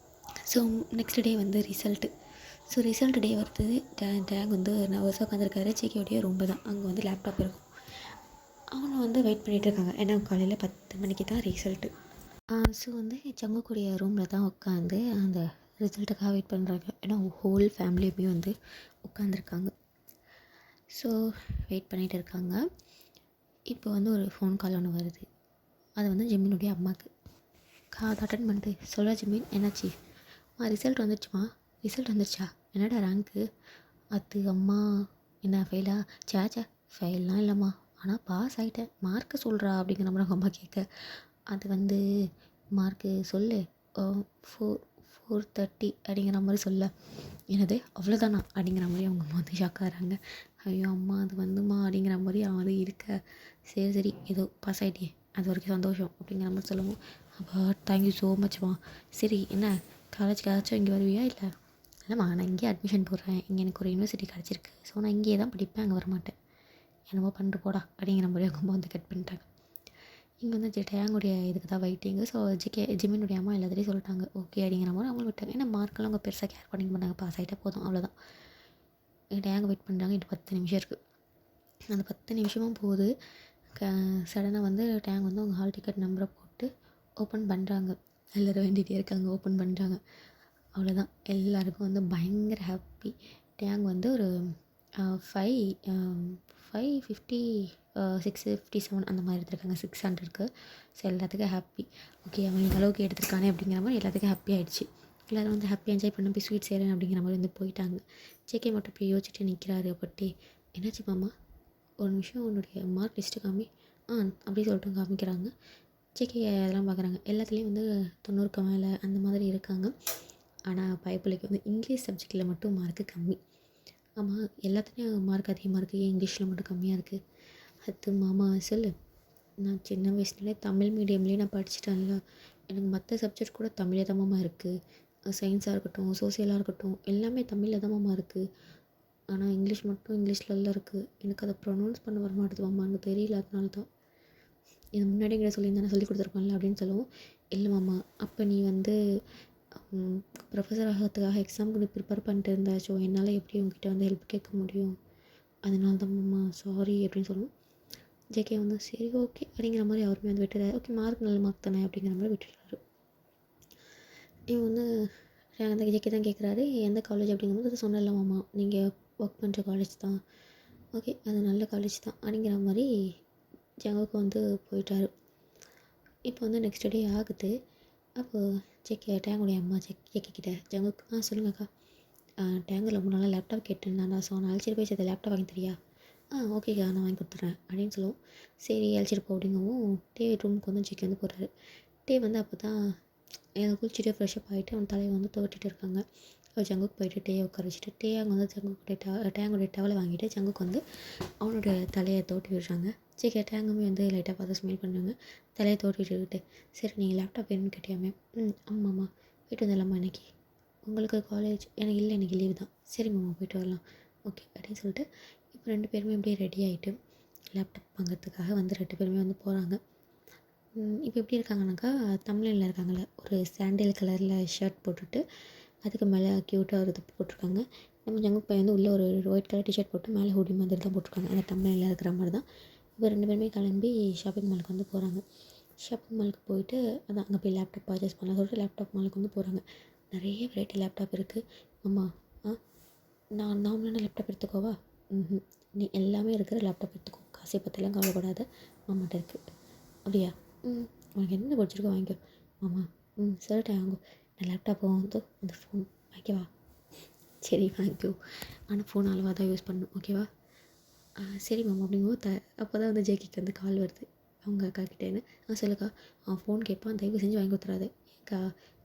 ஸோ நெக்ஸ்ட் டே வந்து ரிசல்ட்டு. ஸோ ரிசல்ட் டே வருது. டேங் வந்து நர்வஸாக உட்காந்துருக்காரு. ஜேகேயோடைய ரூம்பு தான், அங்கே வந்து லேப்டாப் இருக்கும். அவனை வந்து வெயிட் பண்ணிகிட்ருக்காங்க, ஏன்னா காலையில் 10 மணிக்கு தான் ரிசல்ட்டு. ஸோ வந்து ஜங்குக்குடைய ரூமில் தான் உட்காந்து அந்த ரிசல்ட்டுக்காக வெயிட் பண்ணுறாங்க. ஏன்னா ஹோல் ஃபேமிலியுமே வந்து உட்காந்துருக்காங்க. ஸோ வெயிட் பண்ணிகிட்டு இருக்காங்க. இப்போ வந்து ஒரு ஃபோன் கால் ஒன்று வருது. அது வந்து ஜிம்மினுடைய அம்மாவுக்கு. அதை அட்டன் பண்ணிட்டு, சொல்கிறா ஜிம்மின், என்னாச்சு? ரிசல்ட் வந்துடுச்சுமா. ரிசல்ட் வந்துடுச்சா? என்னடா ரேங்க்கு? அது அம்மா, என்ன ஃபெயிலா? சே ஃபெயில்லாம் இல்லைம்மா, ஆனால் பாஸ் ஆகிட்டேன், மார்க்கு சொல்கிறா அப்படிங்கிற மாதிரி அவங்க அம்மா கேட்க, அது வந்து மார்க்கு சொல்லு, 430 அப்படிங்கிற மாதிரி சொல்ல. என்னது அவ்வளோதானா அப்படிங்கிற மாதிரி அவங்க அம்மா வந்து ஷாக் ஆகிறாங்க. ஐயோ அம்மா, அது வந்துமா அப்படிங்கிற மாதிரி அவன் இருக்க. சரி சரி, ஏதோ பாஸ் ஆகிட்டியே, அது வரைக்கும் சந்தோஷம் அப்படிங்கிற மாதிரி சொல்லவும், அப்பா தேங்க்யூ ஸோ மச்மா. சரி என்ன காலேஜுக்கு ஏதாச்சும் இங்கே வருவியா? இல்லை இல்லைம்மா, நான் இங்கேயே அட்மிஷன் போடுறேன், இங்கே எனக்கு ஒரு யூனிவர்சிட்டி கிடச்சிருக்கு, ஸோ நான் இங்கேயே தான் படிப்பேன், அங்கே வரமாட்டேன், என்னமோ பண்ணிட்டு போடா அப்படிங்கிற மாதிரி அவங்க அம்மா வந்து கட் பண்ணிட்டாங்க. இங்கே வந்து டேங்குடைய இதுக்கு தான் வெயிட்டிங்கு. ஸோ ஜிம்மினுடைய அம்மா எல்லாத்தையும் சொல்லிட்டாங்க ஓகே அப்படிங்கிற மாதிரி அவங்களும் விட்டாங்க. ஏன்னா மார்க்கெல்லாம் அவங்க பெருசாக கேர் பண்ணிக்க மாட்டாங்க, பாஸ் ஆகிட்டா போதும் அவ்வளோதான். டேங்க் வெயிட் பண்ணுறாங்க. இன்னும் 10 நிமிஷம் இருக்குது. அந்த 10 நிமிஷமும் போகுது. சடனாக வந்து டேங்க் வந்து அவங்க ஹால் டிக்கெட் நம்பரை போட்டு ஓப்பன் பண்ணுறாங்க. எல்லோரும் வேண்டிகிட்டே இருக்காங்க, ஓப்பன் பண்ணுறாங்க. அவ்வளோதான், எல்லாருக்கும் வந்து பயங்கர ஹாப்பி. டேங்க் வந்து ஒரு 550 657 அந்த மாதிரி எடுத்துருக்காங்க, 600க்கு. ஸோ எல்லாத்துக்கும் ஹாப்பி. ஓகே, அவன் இந்த அளவுக்கு எடுத்திருக்கானே அப்படிங்கிற மாதிரி எல்லாத்துக்கும் ஹாப்பி ஆகிடுச்சு. எல்லோரும் வந்து ஹாப்பி என்ஜாய் பண்ண போய் ஸ்வீட் செய்கிறேன் அப்படிங்கிற மாதிரி வந்து போயிட்டாங்க. ஜேகே மட்டும் இப்படி யோசிச்சுட்டு நிற்கிறாரு. அப்படி என்னாச்சு மாமா, ஒரு நிமிஷம் உன்னுடைய மார்க் லிஸ்ட்டு காமி. அப்படி சொல்லிட்டு காமிக்கிறாங்க. ஜேகே அதெல்லாம் பார்க்குறாங்க. எல்லாத்துலேயும் வந்து 90க்கு மேலே அந்த மாதிரி இருக்காங்க. ஆனால் பயப்பிள்ளைக்கு வந்து இங்கிலீஷ் சப்ஜெக்டில் மட்டும் மார்க்கு கம்மி. ஆமாம், எல்லாத்துலேயும் மார்க் அதிகமாக இருக்குது, ஏன் இங்கிலீஷில் மட்டும் கம்மியாக இருக்குது? அது மாமா சொல்லு, நான் சின்ன வயசுலேயே தமிழ் மீடியம்லேயே நான் படிச்சிட்டேன்ல, எனக்கு மற்ற சப்ஜெக்ட் கூட தமிழே தான் மாமா இருக்குது. சயின்ஸாக இருக்கட்டும், சோசியலாக இருக்கட்டும், எல்லாமே தமிழில் தான் மாமா இருக்குது. ஆனால் இங்கிலீஷ் மட்டும் இங்கிலீஷில் இருக்குது, எனக்கு அதை ப்ரொனவுன்ஸ் பண்ண வர மாட்டேது மாமா, எனக்கு தெரியல, அதனால தான். இது முன்னாடி எங்கிட்ட சொல்லியிருந்தா சொல்லி கொடுத்துருப்பேன்ல அப்படின்னு சொல்லவும், இல்லை மாமா, அப்போ நீ வந்து ப்ரொஃபஸர் ஆகிறதுக்காக எக்ஸாமுக்கு நீ ப்ரிப்பேர் பண்ணிட்டு இருந்தாச்சோ, என்னால் எப்படி உங்ககிட்ட வந்து ஹெல்ப் கேட்க முடியும், அதனால தான் மாமா சாரி அப்படின்னு சொல்லுவோம். ஜேகே வந்து சரி ஓகே அப்படிங்கிற மாதிரி அவருமே வந்து விட்டுறாரு. ஓகே, மார்க் நல்ல மார்க் தானே அப்படிங்கிற மாதிரி விட்டுறாரு. இவன் வந்து அந்த ஜேகே தான் கேட்குறாரு, எந்த காலேஜ் அப்படிங்கும்போது அது சொன்னல மாமா, நீங்கள் ஒர்க் பண்ணுற காலேஜ் தான். ஓகே, அது நல்ல காலேஜ் தான் அப்படிங்கிற மாதிரி ஜங்குக்கு வந்து போயிட்டார். இப்போ வந்து நெக்ஸ்ட் டே ஆகுது. அப்போது ஜேகே டேங்குடைய அம்மா ஜேகே கிட்ட, ஜங்குக்கு சொல்லுங்கக்கா, டேங்கில் ரொம்ப நாளாக லேப்டாப் கேட்டேன், ஸோ நான் அழைச்சிட்டு போய் சேர்த்து லேப்டாப் வாங்கி தரியா? ஓகேக்கா, நான் வாங்கி கொடுத்துட்றேன் அப்படின்னு சொல்லுவோம். சரி அழைச்சிட்டு போ அப்படிங்கவும் டே ரூமுக்கு வந்து ஜேகே வந்து போடுறாரு. டே வந்து அப்போ தான் குளிச்சுட்டு ஃப்ரெஷ்அப் ஆகிட்டு அவன் தலையை வந்து துவட்டிட்டு இருக்காங்க. அவர் ஜங்குக்கு போயிட்டு டேயை உட்கார வச்சுட்டு, டே அங்கே வந்து டேங்குடைய டவலை வாங்கிட்டு ஜங்குக்கு வந்து அவனோட தலையை தோட்டி விடுறாங்க. ஜேகே டேங்குமே வந்து லைட்டாக பார்த்து ஸ்மெல் பண்ணுறாங்க. தலையை தோட்டி விட்டுக்கிட்டு, சரி நீங்கள் லேப்டாப் வேணும்னு கேட்டியாமே? ஆமாம்மா, போயிட்டு வந்துடலாமா இன்னைக்கு? உங்களுக்கு காலேஜ்? எனக்கு இல்லை, இன்றைக்கி லீவு தான். சரி மாமா, போயிட்டு வரலாம். ஓகே அப்படின்னு சொல்லிட்டு இப்போ 2 பேருமே அப்படியே ரெடி ஆகிட்டு லேப்டாப் வாங்கிறதுக்காக வந்து 2 பேருமே வந்து போகிறாங்க. இப்போ எப்படி இருக்காங்கனாக்கா, தமிழ்ல இருக்காங்களே, ஒரு சாண்டில் கலரில் ஷர்ட் போட்டுட்டு அதுக்கு மேலே க்யூட்டாக ஒரு இது போட்டிருக்காங்க. நம்ம ஜங்குக் பையன் வந்து உள்ளே ஒரு ஒயிட் கலர் டிஷர்ட் போட்டு மேலே ஹூடி மாதிரி தான் போட்டிருக்காங்க. அந்த டம்ளரில் இருக்கிற மாதிரி தான். இப்போ 2 பேருமே கிளம்பி ஷாப்பிங் மாலுக்கு வந்து போகிறாங்க. ஷாப்பிங் மாலுக்கு போயிட்டு அதான் அங்கே போய் லேப்டாப் பர்ச்சேஸ் பண்ணலாம் சொல்லிட்டு லேப்டாப் மாலுக்கு வந்து போகிறாங்க. நிறைய வெரைட்டி லேப்டாப் இருக்குது. அம்மா நான் நார்மலான லேப்டாப் எடுத்துக்கோவா? நீ எல்லாமே இருக்கிற லேப்டாப் எடுத்துக்கோ, காசை பற்றிலாம் கவலைப்படாத, மாமாட்ட இருக்குது. அப்படியா? உனக்கு என்ன பிடிச்சிருக்கோ வாங்கிக்கோ. மாமா சொல்லிட்டேன் வாங்கோ. நான் லேப்டாப் வந்து அந்த ஃபோன் வாங்கிக்கவா? சரி வாங்கிக்கோ, ஆனால் ஃபோன் அளவாக தான் யூஸ் பண்ணணும், ஓகேவா? சரி மாமா அப்படிங்கும்போது அப்போ தான் வந்து ஜேகிக்கு வந்து கால் வருது அவங்க அக்கா கிட்டேன்னு. சொல்லுக்கா, அவன் ஃபோன் கேட்பான், தயவு செஞ்சு வாங்கி கொடுத்துறாது. ஏக்கா,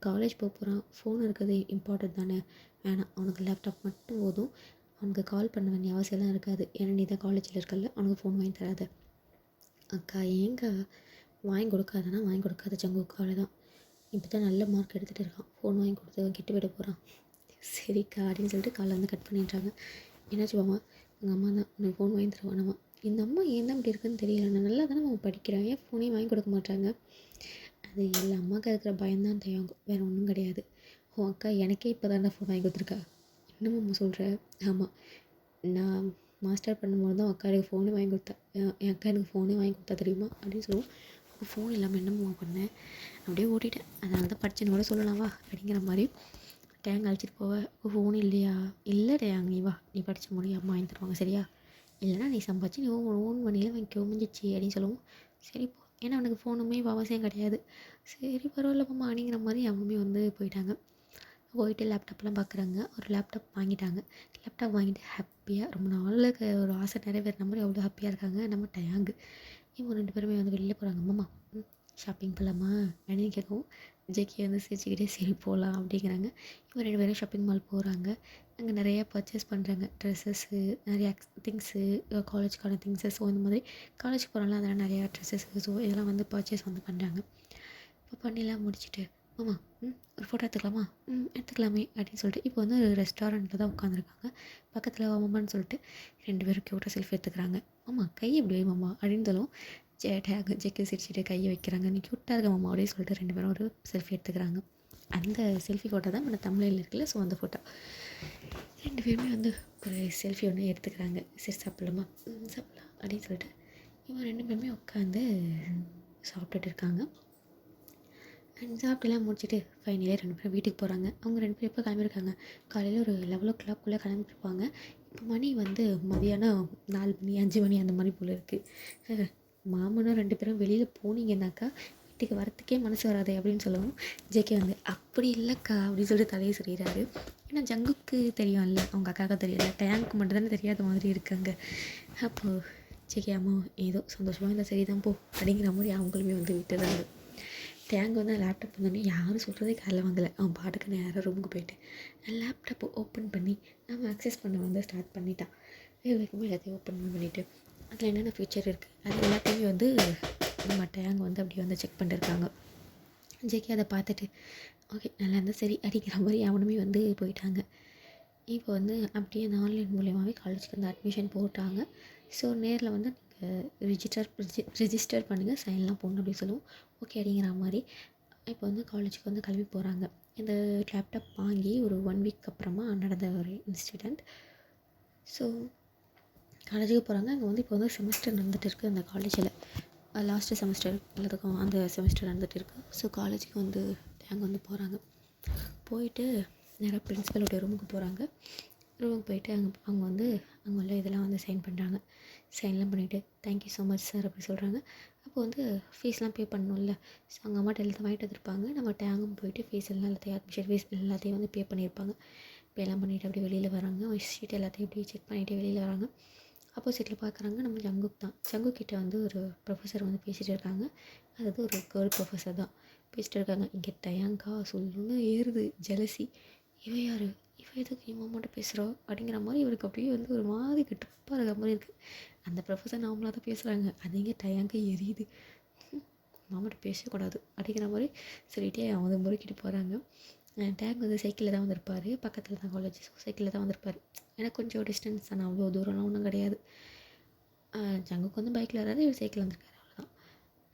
காலேஜ் போக போகிறான், ஃபோன் இருக்கிறது இம்பார்ட்டன்ட் தானே, வேணாம், அவனுக்கு லேப்டாப் மட்டும் போதும், அவனுக்கு கால் பண்ண வேண்டிய அவசியம்லாம் இருக்காது, ஏன்னா நீ தான் காலேஜில் இருக்கல, அவனுக்கு ஃபோன் வாங்கி தராத. அக்கா ஏங்க வாங்கி கொடுக்காதனா வாங்கி கொடுக்காத ஜங்குக்கு, அவ்வளோதான். இப்போ தான் நல்ல மார்க் எடுத்துகிட்டு இருக்கான், ஃபோன் வாங்கி கொடுத்து கெட்டு போயிட போகிறான். சரிக்கா அப்படின்னு சொல்லிட்டு காலை வந்து கட் பண்ணிடுறாங்க. என்னாச்சு மாமா? எங்கள் அம்மா தான் உனக்கு ஃபோன் வாங்கி தருவானாமா. இந்த அம்மா ஏன் தான் இப்படி இருக்குன்னு தெரியல, நான் நல்லா தானே அவன் படிக்கிறேன், ஏன் ஃபோனையும் வாங்கி கொடுக்க மாட்டாங்க? அது எல்லா அம்மாவுக்கு இருக்கிற பயம்தான் தயங்கும், வேறு ஒன்றும் கிடையாது. உன் அக்கா எனக்கே இப்போ தானே ஃபோன் வாங்கி கொடுத்துருக்கா. என்னம்மா அம்மா சொல்கிற? ஆமாம், நான் மாஸ்டர் பண்ணும்போது தான் அக்கா எனக்கு ஃபோனே வாங்கி கொடுத்தா. என் அக்கா எனக்கு ஃபோனே வாங்கி கொடுத்தா தெரியுமா அப்படின்னு சொல்லுவோம். ஃபோன் இல்லாமல் என்னம்மா பண்ணேன், அப்படியே ஓட்டிட்டேன், அதனால தான் படிச்சேன்னு கூட சொல்லலாமா அப்படிங்கிற மாதிரி. டேங் அழைச்சிட்டு போவ, ஃபோன் இல்லையா? இல்லை டேங், நீ வா, நீ படித்த முடியும், அம்மா வாங்கி தருவாங்க சரியா? இல்லைனா நீ சம்பாதிச்சு நீ ஓன் மணியில் வாங்கிக்கோ முடிஞ்சிச்சு அப்படின்னு சொல்லுவோம். சரி போ, ஏன்னா அவனுக்கு ஃபோனுமே அவசியம் கிடையாது. சரி பரவாயில்ல மாமா அப்படிங்கிற மாதிரி அவனுமே வந்து போயிட்டாங்க. போயிட்டு லேப்டாப்லாம் பார்க்குறாங்க, ஒரு லேப்டாப் வாங்கிட்டாங்க. லேப்டாப் வாங்கிட்டு ஹாப்பியாக ரொம்ப நாளுக்கு ஒரு ஆசை நிறைவேறின மாதிரி அவ்வளோ ஹாப்பியாக இருக்காங்க நம்ம டேங்கு. இவங்க 2 பேருமே வந்து வெளியில் போகிறாங்க. மாமா ஷாப்பிங் போகலாமா அப்படின்னு கேட்கவும் ஜேகே வந்து சிரிச்சுக்கிட்டே சரி போகலாம் அப்படிங்கிறாங்க. இவங்க 2 பேரும் ஷாப்பிங் மால் போகிறாங்க. அங்கே நிறையா பர்ச்சேஸ் பண்ணுறாங்க, ட்ரெஸ்ஸஸ்ஸு, நிறையா திங்ஸு, காலேஜுக்கான திங்ஸு. ஸோ இந்த மாதிரி காலேஜ் போகிறோம்ல, அதெல்லாம் நிறையா ட்ரெஸ்ஸஸ்ஸு, ஸோ இதெல்லாம் வந்து பர்ச்சேஸ் வந்து பண்ணுறாங்க. இப்போ பண்ணிலாம் முடிச்சுட்டு மாமா ஒரு ஃபோட்டோ எடுத்துக்கலாமா? எடுத்துக்கலாமே அப்படின்னு சொல்லிட்டு இப்போ வந்து ஒரு ரெஸ்டாரண்ட்டில் தான் உட்காந்துருக்காங்க. பக்கத்தில் மாமான்னு சொல்லிட்டு 2 பேரும் க்யூட்டாக செல்ஃபி எடுத்துக்கிறாங்க. மாமா கை எப்படி வை மாமா அப்படின்னு சொல்லுவோம். டேக் ஜெக்கு சிரிச்சுட்டு கையை வைக்கிறாங்க. நீ க்யூட்டாக இருக்க மாமா அப்படின்னு சொல்லிட்டு 2 பேரும் ஒரு செல்ஃபி எடுத்துக்கிறாங்க. அந்த செல்ஃபி ஃபோட்டோ தான் நம்ம தமிழில் இருக்குல்ல, ஸோ அந்த ஃபோட்டோ 2 பேருமே வந்து ஒரு செல்ஃபி ஒன்று எடுத்துக்கிறாங்க. சரி சாப்பிட்லாமா? சாப்பிட்லாம் அப்படின்னு சொல்லிட்டு இவங்க 2 பேருமே உட்காந்து சாப்பிட்டுட்டு இருக்காங்க. அண்ட் சாப்பிட்டுலாம் முடிச்சுட்டு ஃபைனலி 2 பேரும் வீட்டுக்கு போகிறாங்க. அவங்க 2 பேரும் எப்போ கிளம்பியிருக்காங்க? காலையில் ஒரு 11 கிளம்பிருப்பாங்க. இப்போ மணி வந்து மதியானம் 4 மணி 5 மணி அந்த மாதிரி போல் இருக்குது. மாமனும் 2 பேரும் வெளியில் போனீங்கன்னாக்கா வீட்டுக்கு வரத்துக்கே மனசு வராது அப்படின்னு சொல்லவும் ஜேகே வந்து அப்படி இல்லைக்கா அப்படின்னு சொல்லிட்டு தலையை சொல்லிடுறாரு. ஏன்னா ஜங்குக்கு தெரியும்ல, அவங்க அக்காவுக்கு தெரியல, டேங்க்கு மட்டும் தானே தெரியாத மாதிரி இருக்காங்க. அப்போது ஜேகே அம்மா ஏதோ சந்தோஷமாக இல்லை, சரி தான் போ அப்படிங்கிற மாதிரி அவங்களுமே வந்து விட்டுறாங்க. டேங்க் வந்து லேப்டாப் வந்தோடனே யாரும் சொல்கிறதே காலைல வாங்கலை. அவன் பாட்டுக்கு நேராக ரூமுக்கு போயிட்டு லேப்டாப்பை ஓப்பன் பண்ணி நம்ம அக்சஸ் பண்ண வந்து ஸ்டார்ட் பண்ணிட்டான். இதுவரைக்குமே எல்லாத்தையும் ஓப்பன் பண்ணிவிட்டு அதில் என்னென்ன ஃபியூச்சர் இருக்குது அது எல்லாத்தையுமே வந்து நம்ம டேங்க் வந்து அப்படியே வந்து செக் பண்ணிருக்காங்க. ஜேகே அதை பார்த்துட்டு ஓகே நல்லா இருந்தால் சரி அப்படிங்கிற மாதிரி அவனுமே வந்து போயிட்டாங்க. இப்போ வந்து அப்படியே அந்த ஆன்லைன் மூலியமாகவே காலேஜுக்கு வந்து அட்மிஷன் போட்டாங்க. ஸோ நேரில் வந்து நீங்கள் ரிஜிஸ்டர் பண்ணுங்கள், சைன்லாம் போடணும் அப்படின்னு சொல்லுவோம். ஓகே அப்படிங்கிற மாதிரி இப்போ வந்து காலேஜுக்கு வந்து கிளம்பி போகிறாங்க. இந்த லேப்டாப் வாங்கி ஒரு 1 வீக் அப்புறமா நடந்த ஒரு இன்சிடெண்ட். ஸோ காலேஜுக்கு போகிறாங்க. அங்கே வந்து இப்போ வந்து செமஸ்டர் நடந்துகிட்டு இருக்குது அந்த காலேஜில். லாஸ்ட்டு செமஸ்டர் எல்லாத்துக்கும் அந்த செமஸ்டர் நடந்துகிட்டு இருக்குது. ஸோ காலேஜுக்கு வந்து அங்கே வந்து போகிறாங்க. போயிட்டு நேராக பிரின்ஸிபலோடைய ரூமுக்கு போகிறாங்க. ரூமுக்கு போயிட்டு அவங்க வந்து அங்கே உள்ள இதெல்லாம் வந்து சைன் பண்ணுறாங்க. சைன்லாம் பண்ணிவிட்டு தேங்க்யூ ஸோ மச் சார் அப்படி சொல்கிறாங்க. அப்போ வந்து ஃபீஸ்லாம் பே பண்ணணும்ல, ஸோ அவங்க அம்மாட்ட எல்லாத்தையும் வாங்கிட்டு வந்துருப்பாங்க. நம்ம டேங்கும் போயிட்டு ஃபீஸ் எல்லாம் எல்லாத்தையும் அட்மிஷன் ஃபீஸ் எல்லாத்தையும் வந்து பே பண்ணியிருப்பாங்க. பேலாம் பண்ணிவிட்டு அப்படியே வெளியில் வராங்க. ஷீட் எல்லாத்தையும் இப்படி செக் பண்ணிவிட்டு வெளியில் வராங்க. ஆப்போசிட்டில் பார்க்குறாங்க நம்ம ஜங்குக் தான். ஜங்குக் கிட்ட வந்து ஒரு ப்ரொஃபஸர் வந்து பேசிகிட்டு இருக்காங்க. அதாவது ஒரு கேர்ள் ப்ரொஃபஸர் தான் பேசிகிட்டு இருக்காங்க. இங்கே டயாங்கா சொல்லணும்னு ஏறுது ஜெலசி. இவ யார், இவ எதுக்கு இவன் மட்டும் பேசுகிறா அப்படிங்கிற மாதிரி இவருக்கு அப்படியே வந்து ஒரு மாதிரி கட்டுப்பாக இருக்கிற மாதிரி இருக்குது. அந்த ப்ரொஃபஸர் நார்மலாக தான் பேசுகிறாங்க, அது இங்கே டயாங்கா எரியுது, மாமாட்ட பேசக்கூடாது அப்படிங்கிற மாதிரி சொல்லிகிட்டே அவங்க வந்து முறுக்கிட்டு போகிறாங்க. டேங்க் வந்து சைக்கிளில் தான் வந்திருப்பார், பக்கத்தில் தான் காலேஜ், ஸோ சைக்கிளில் தான் வந்திருப்பார். ஏன்னா கொஞ்சம் டிஸ்டன்ஸ் தானே, அவ்வளோ தூரம்லாம் ஒன்றும் கிடையாது. ஜங்குக்கு வந்து பைக்கில் வராது, இவர் சைக்கிள் வந்திருக்காரு, அவ்வளோதான்.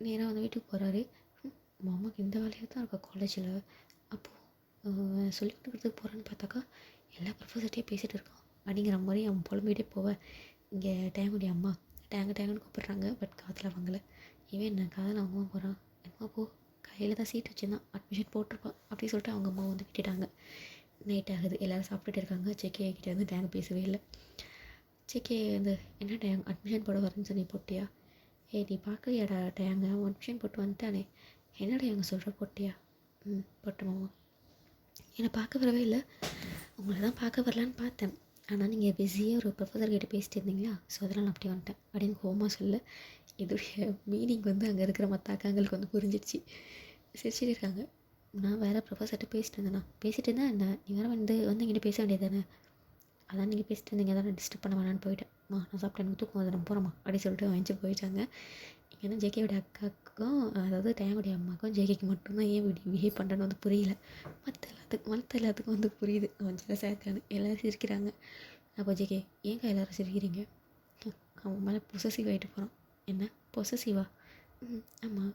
நேராக வந்து வீட்டுக்கு போகிறாரு. மாமாவுக்கு இந்த வேலையாக தான் இருக்கா காலேஜில். அப்போது சொல்லிக் கொடுக்குறதுக்கு போகிறான்னு பார்த்தாக்கா எல்லா ப்ரொஃபஸர்கிட்டையும் பேசிகிட்டு இருக்கான். அப்படிங்கிற மாதிரி அவன் புலம்பிகிட்டே போவேன். இங்கே டேங்குடைய அம்மா டேங்குன்னு கூப்பிட்றாங்க. பட் காதில் வாங்கலை. இவன் என்ன காதில் வாங்க போகிறான். என்னம்மா போ, கையில் தான் சீட் வச்சுருந்தான், அட்மிஷன் போட்டிருப்பான் அப்படின்னு சொல்லிட்டு அவங்க அம்மா வந்து விட்டுட்டாங்க. நைட் ஆகுது, எல்லோரும் சாப்பிட்டுட்டு இருக்காங்க. ஜேகே கிட்டே வந்து டேங்க் பேசவே இல்லை. ஜேகே வந்து என்ன டேங் அட்மிஷன் போட வரேன்னு சொல்லி போட்டியா? நீ பார்க்கலையாடா டேங்க, அவன் அட்மிஷன் போட்டு வந்துட்டானே, என்னடா அவங்க சொல்கிற போட்டியா? போட்டுமாமா. என்னை பார்க்க வரவே இல்லை, உங்களை தான் பார்க்க வரலான்னு பார்த்தேன். ஆனால் நீங்கள் பிஸியாக ஒரு ப்ரொஃபஸர் கிட்டே பேசிட்டு இருந்தீங்களா, ஸோ அதெல்லாம் நான் அப்படி வந்துட்டேன் அப்படின்னு கோமா சொல்ல. இதோடைய மீனிங் வந்து அங்கே இருக்கிற மற்ற அக்காங்களுக்கு வந்து புரிஞ்சிடுச்சு. சிரிச்சிட்டு இருக்காங்க. நான் வேறு ப்ரொஃபஸர்கிட்ட பேசிட்டு இருந்தேன் என்ன, நீ வேறு வந்து என்கிட்ட பேச வேண்டியது தானே, அதான் நீங்கள் பேசிட்டு இருந்தீங்க, அதான் நான் டிஸ்டர்ப் பண்ண வேணான்னு போயிட்டேன். நான் சாப்பிட்டேன், எனக்கு தூக்கம் வந்து நான் போகிறேம்மா அப்படின்னு சொல்லிட்டு வாங்கிச்சு போயிட்டாங்க. இங்கே வந்து ஜேகேயோட அக்காவுக்கும், அதாவது டேங்குடைய அம்மாவுக்கும் ஜேகேக்கு மட்டும்தான் ஏன் இப்படி பிஹேவ் பண்ணுறேன்னு வந்து புரியல. மற்ற எல்லாத்துக்கும் வந்து புரியுது அவன் ஜெலஸாக இருக்கான்னு. எல்லோரும் சிரிக்கிறாங்க. அப்போ ஜேகே, ஏங்க எல்லோரும் சிரிக்கிறீங்க? அவன் மேலே பொசசிவ் ஆகிட்டு போகிறான். என்ன பொசசிவா? ஆமாம்,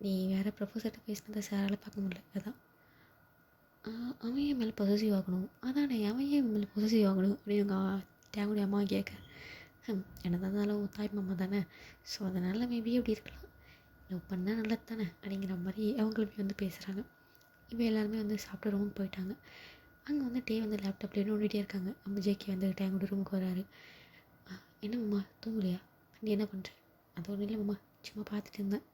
நீ வேறு ப்ரொஃபஸர்கிட்ட பேசினதை சாரால் பார்க்க முடியல, அதான். அவன் ஏன் மேலே பொசசிவ் ஆகணும்? அதானே, அவன் ஏன் மேலே பொசசிவ் ஆகணும் அப்படின்னு எங்கள் டேங்குடைய அம்மா கேட்க, என்ன தான் இருந்தாலும் தாய் மாமா தானே, ஸோ அதனால் மேபி அப்படி இருக்கலாம், லவ் பண்ணால் நல்லது தானே அப்படிங்கிற மாதிரி அவங்களுமே வந்து பேசுகிறாங்க. இப்போ எல்லாருமே வந்து சாப்பிட்டு ரூமுக்கு போயிட்டாங்க. அங்கே வந்து டே வந்து லேப்டாப்லேயே நோண்டிகிட்டே இருக்காங்க. அவங்க ஜேகே வந்து டேங்கோட ரூமுக்கு வராரு. என்ன மாமா தூங்கலையா, நீ என்ன பண்ணுற? அது ஒன்றும் இல்லை மாமா, சும்மா பார்த்துட்டு இருந்தேன்.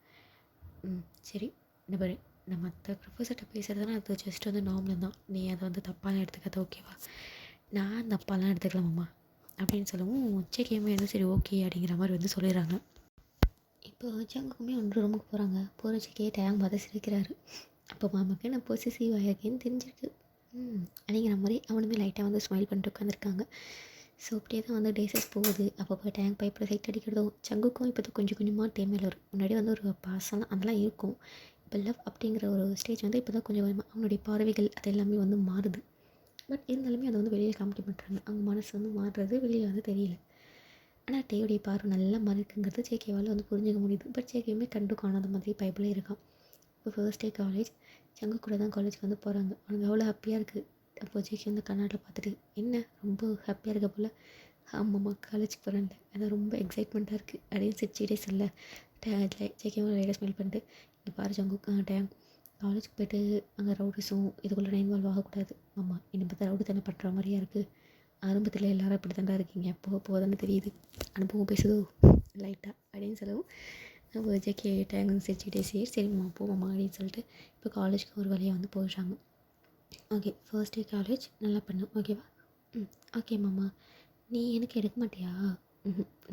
சரி, இந்த பாரு, நான் மற்ற ப்ரொஃபஸர்கிட்ட பேசுகிறதுனா அது ஜஸ்ட் வந்து நார்மல் தான், நீ அதை வந்து தப்பாலாம் எடுத்துக்காத, ஓகேவா? நான் தப்பாலாம் எடுத்துக்கலாமாம்மா அப்படின்னு சொல்லவும் ஜேகேமே வந்து சரி ஓகே அப்படிங்கிற மாதிரி வந்து சொல்லிடுறாங்க. இப்போ ஜங்குக்குமே ஒன்று ரூமுக்கு போகிறாங்க. போகிற ஜேகே டேங் பார்த்து சிரிக்கிறாரு. அப்போ மாமாக்கு நான் பொசிசிவ் ஆகிருக்கேன்னு தெரிஞ்சிருக்கு அப்படிங்கிற மாதிரி அவனுமே லைட்டாக வந்து ஸ்மைல் பண்ணிட்டு உட்காந்துருக்காங்க. ஸோ அப்படியே தான் வந்து டேஸஸ் போகுது. அப்பப்போ டேங்க் பைப்பில் சைட் அடிக்கிறதும் ஜங்குக்கும் இப்போ கொஞ்சம் கொஞ்சமாக டேமில் வரும். முன்னாடி வந்து ஒரு பாசம்லாம் அதெல்லாம் இருக்கும். இப்போ லவ் அப்படிங்கிற ஒரு ஸ்டேஜ் வந்து இப்போ தான் கொஞ்சம் அவனுடைய பார்வைகள் அது எல்லாமே வந்து மாறுது. பட் இருந்தாலுமே அதை வந்து வெளியில் காமிக்க மாட்டாங்க. அவங்க மனசு வந்து மாறுறது வெளியில் வந்து தெரியல. ஆனால் டேவுடைய பார்வை நல்லா மறுக்குங்கிறது ஜேகேவால் வந்து புரிஞ்சுக்க முடியுது. பட் ஜேகேவுமே கண்டு காணாத மாதிரி பைப்பில் இருக்கான். இப்போ ஃபர்ஸ்ட் டே காலேஜ் ஜங்கு கூட தான் காலேஜுக்கு வந்து போகிறாங்க. அவனுக்கு அவ்வளோ ஹாப்பியாக இருக்குது. அப்போ ஜேகே வந்து கண்ணாடில் பார்த்துட்டு, என்ன ரொம்ப ஹாப்பியாக இருக்க போல்? ஆமாம்மா, காலேஜுக்கு போகிறேன்ல, அது ரொம்ப எக்ஸைட்மெண்ட்டாக இருக்குது அப்படின்னு சிரிச்சிக்கிட்டே சொல்ல, ஜேகேவும் லைட்டாக ஸ்மெல் பண்ணிட்டு, இங்கே பாரு ஜங்கு, டேங் காலேஜுக்கு போய்ட்டு அங்கே ரவுடிஸும் இதுக்குள்ளே இன்வால்வ் ஆகக்கூடாது. ஆமாம், என்னை பார்த்தா ரவுடி தானே பண்ணுற மாதிரியா இருக்குது. ஆரம்பத்தில் எல்லாரும் அப்படி தாண்டா இருக்கீங்க, போக தானே தெரியுது, அனுபவம் பேசுதோ லைட்டாக அப்படின்னு சொல்லவும் நம்ம ஜேகே டேங்க் வந்து சிரிச்சுக்கிட்டே சரிம்மா போவோம்மா அப்படின்னு சொல்லிட்டு இப்போ காலேஜுக்கு ஒரு வழியாக வந்து போயிடுறாங்க. ஓகே, ஃபர்ஸ்ட் டே காலேஜ் நல்லா பண்ணும், ஓகேவா? ஓகே மாமா. நீ எனக்கு எடுக்க மாட்டியா?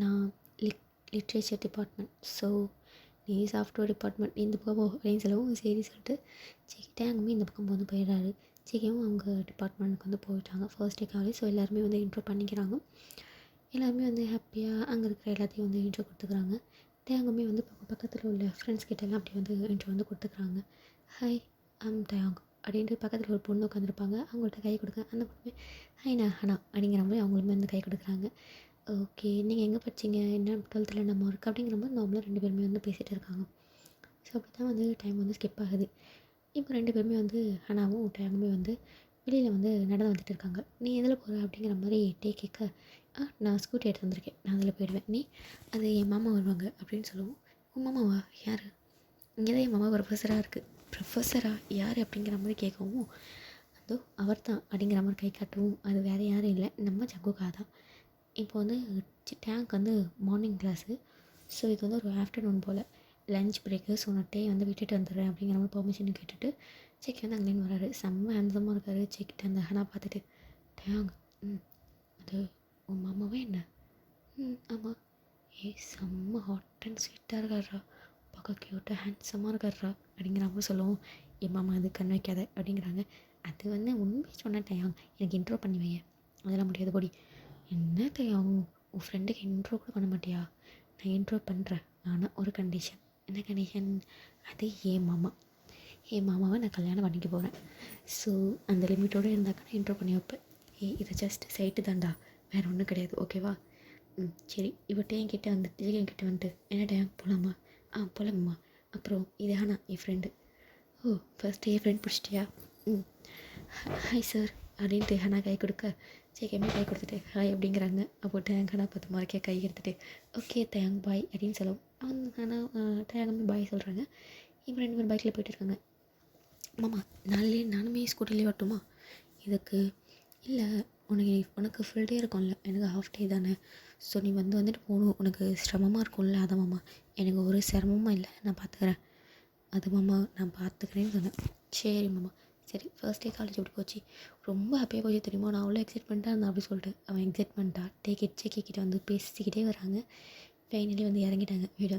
நான் லிட்ரேச்சர் டிபார்ட்மெண்ட், ஸோ நீ சாஃப்ட்வேர் டிபார்ட்மெண்ட், இந்த பக்கம் போ அப்படின்னு சொல்லவும் சரி சொல்லிட்டு டேங்குமே இந்த பக்கம் வந்து போயிடுறாரு. ஜேகேவும் அவங்க டிபார்ட்மெண்ட்டுக்கு வந்து போயிட்டாங்க. ஃபர்ஸ்ட் டே காலேஜ், ஸோ எல்லாருமே வந்து இன்ட்ரோ பண்ணிக்கிறாங்க. எல்லாருமே வந்து ஹாப்பியாக அங்கே இருக்கிற எல்லாத்தையும் வந்து இன்ட்ரோ கொடுத்துக்குறாங்க. டேங்குமே வந்து பக்கத்தில் உள்ள ஃப்ரெண்ட்ஸ் கிட்டெல்லாம் அப்படி வந்து இன்ட்ரோ வந்து கொடுத்துக்குறாங்க. ஹாய், டேங் அப்படின்ட்டு பக்கத்தில் ஒரு பொண்ணு உட்காந்துருப்பாங்க. அவங்கள்ட்ட கை கொடுக்க, அந்த பொண்ணு ஹாய் நான் ஹனா அப்படிங்கிற மாதிரி அவங்களுமே வந்து கை கொடுக்குறாங்க. ஓகே, நீங்கள் எங்கே படிச்சிங்க, என்ன 12th என்ன மார்க் அப்படிங்கிற மாதிரி நார்மலாக 2 பேருமே வந்து பேசிகிட்டு இருக்காங்க. ஸோ அப்படி தான் வந்து டைம் வந்து ஸ்கிப் ஆகுது. இப்போ 2 பேருமே வந்து ஹனாவும் டேங்குமே வந்து வெளியில் வந்து நடந்து வந்துட்டு இருக்காங்க. நீ எதில் போகிற அப்படிங்கிற மாதிரி டே கேட்க, நான் ஸ்கூட்டி எடுத்து வந்திருக்கேன், நான் அதில் போயிடுவேன், நீ அது என் மாமா வருவாங்க அப்படின்னு சொல்லுவோம். உன் மாமாவா, யார்? இங்கே தான் என் மாமா ப்ரொஃபஸராக இருக்குது. ப்ரொஃபஸரா, யார் அப்படிங்கிற மாதிரி கேட்கவும், அதோ அவர் தான் அப்படிங்கிற மாதிரி கை காட்டவும், அது வேறு யாரும் இல்லை, நம்ம ஜங்குக்கா தான். இப்போ வந்து டேங்க் வந்து மார்னிங் கிளாஸு, ஸோ இது வந்து ஒரு ஆஃப்டர்நூன் போல் லஞ்ச் பிரேக்கு. ஸோ நான் டே வந்து விட்டுட்டு வந்துடுறேன் அப்படிங்கிற மாதிரி பெர்மிஷன் கேட்டுட்டு செக் வந்து அங்கேன்னு வராரு. செம்ம ஹேண்ட்ஸமாக இருக்காரு. செக்கிட்ட அந்த ஹனா பார்த்துட்டு, டேங் அது உன் மாமாவே என்ன? ஆமாம். செம்ம ஹாட் அண்ட் ஸ்வீட்டாக இருக்காரா, பார்க்க க்யூட்டாக ஹேண்ட்ஸமாக இருக்காரா அப்படிங்கிற மாதிரி சொல்லவும், என் மாமா அது கண் வைக்காத அப்படிங்கிறாங்க. அது வந்து உண்மையை சொன்ன டேங், எனக்கு இன்ட்ரோ பண்ணி வைய, அதெல்லாம் முடியாது போடி. என்ன டேங், உன் ஃப்ரெண்டுக்கு இன்ட்ரோ கூட பண்ண மாட்டியா? நான் இன்ட்ரோ பண்ணுறேன், ஆனால் ஒரு கண்டிஷன். என்ன கண்டிஷன்? அது என் மாமாவை நான் கல்யாணம் பண்ணிக்க போகிறேன். ஸோ அந்த லிமிட்டோடு இருந்தாக்கா நான் இன்ட்ரோ பண்ணி வைப்பேன். இது ஜஸ்ட் சைட்டு தாண்டா, வேறு ஒன்றும் கிடையாது, ஓகேவா? சரி, இப்போ என்கிட்ட வந்து என்கிட்ட வந்துட்டு, என்ன டேங் போகலாமா? போகலாம்மா. அப்புறம் இது ஹனா, என் ஃப்ரெண்டு. ஓ, ஃபஸ்ட்டு என் ஃப்ரெண்ட் பிடிச்சிட்டியா? ஹாய் சார், அப்படின்ட்டு ஹனா கை கொடுக்க ஜேகேமே கை கொடுத்துட்டு ஹாய் அப்படிங்கிறாங்க. அப்போ டேங் ஹனா பார்த்து முறைக்க கை எடுத்துட்டு ஓகே தேங்க் பாய் அப்படின்னு சொல்லவும் அவங்க ஹனா டேங்குமே பாய் சொல்கிறாங்க. இப்போ 2 பேரும் பைக்கில் போயிட்டு இருக்காங்க. மாமா நாளையே நானுமே ஸ்கூட்டிலே வரட்டுமா? இதுக்கு இல்லை உனக்கு ஃபுல் டே இருக்கும்ல, எனக்கு ஹாஃப் டே தானே. ஸோ நீ வந்துட்டு போகணும், உனக்கு சிரமமாக இருக்கும்ல. அதான் மாமா எனக்கு ஒரு சிரமமாக இல்லை, நான் பார்த்துக்கிறேன். அது மாமா நான் பார்த்துக்கிறேன்னு சொன்னேன். சரி மாமா சரி. ஃபர்ஸ்ட் டே காலேஜ் எப்படி போச்சு? ரொம்ப ஹாப்பியாக போச்சு தெரியுமா. நான் அவ்வளோ எக்ஸைட்மெண்ட்டாக இருந்தேன் அப்படி சொல்லிட்டு அவன் எக்ஸைட்மெண்ட்டாக ஜேக்கிட்ட வந்து பேசிக்கிட்டே வராங்க. ஃபைனலி வந்து இறங்கிட்டாங்க. வீடு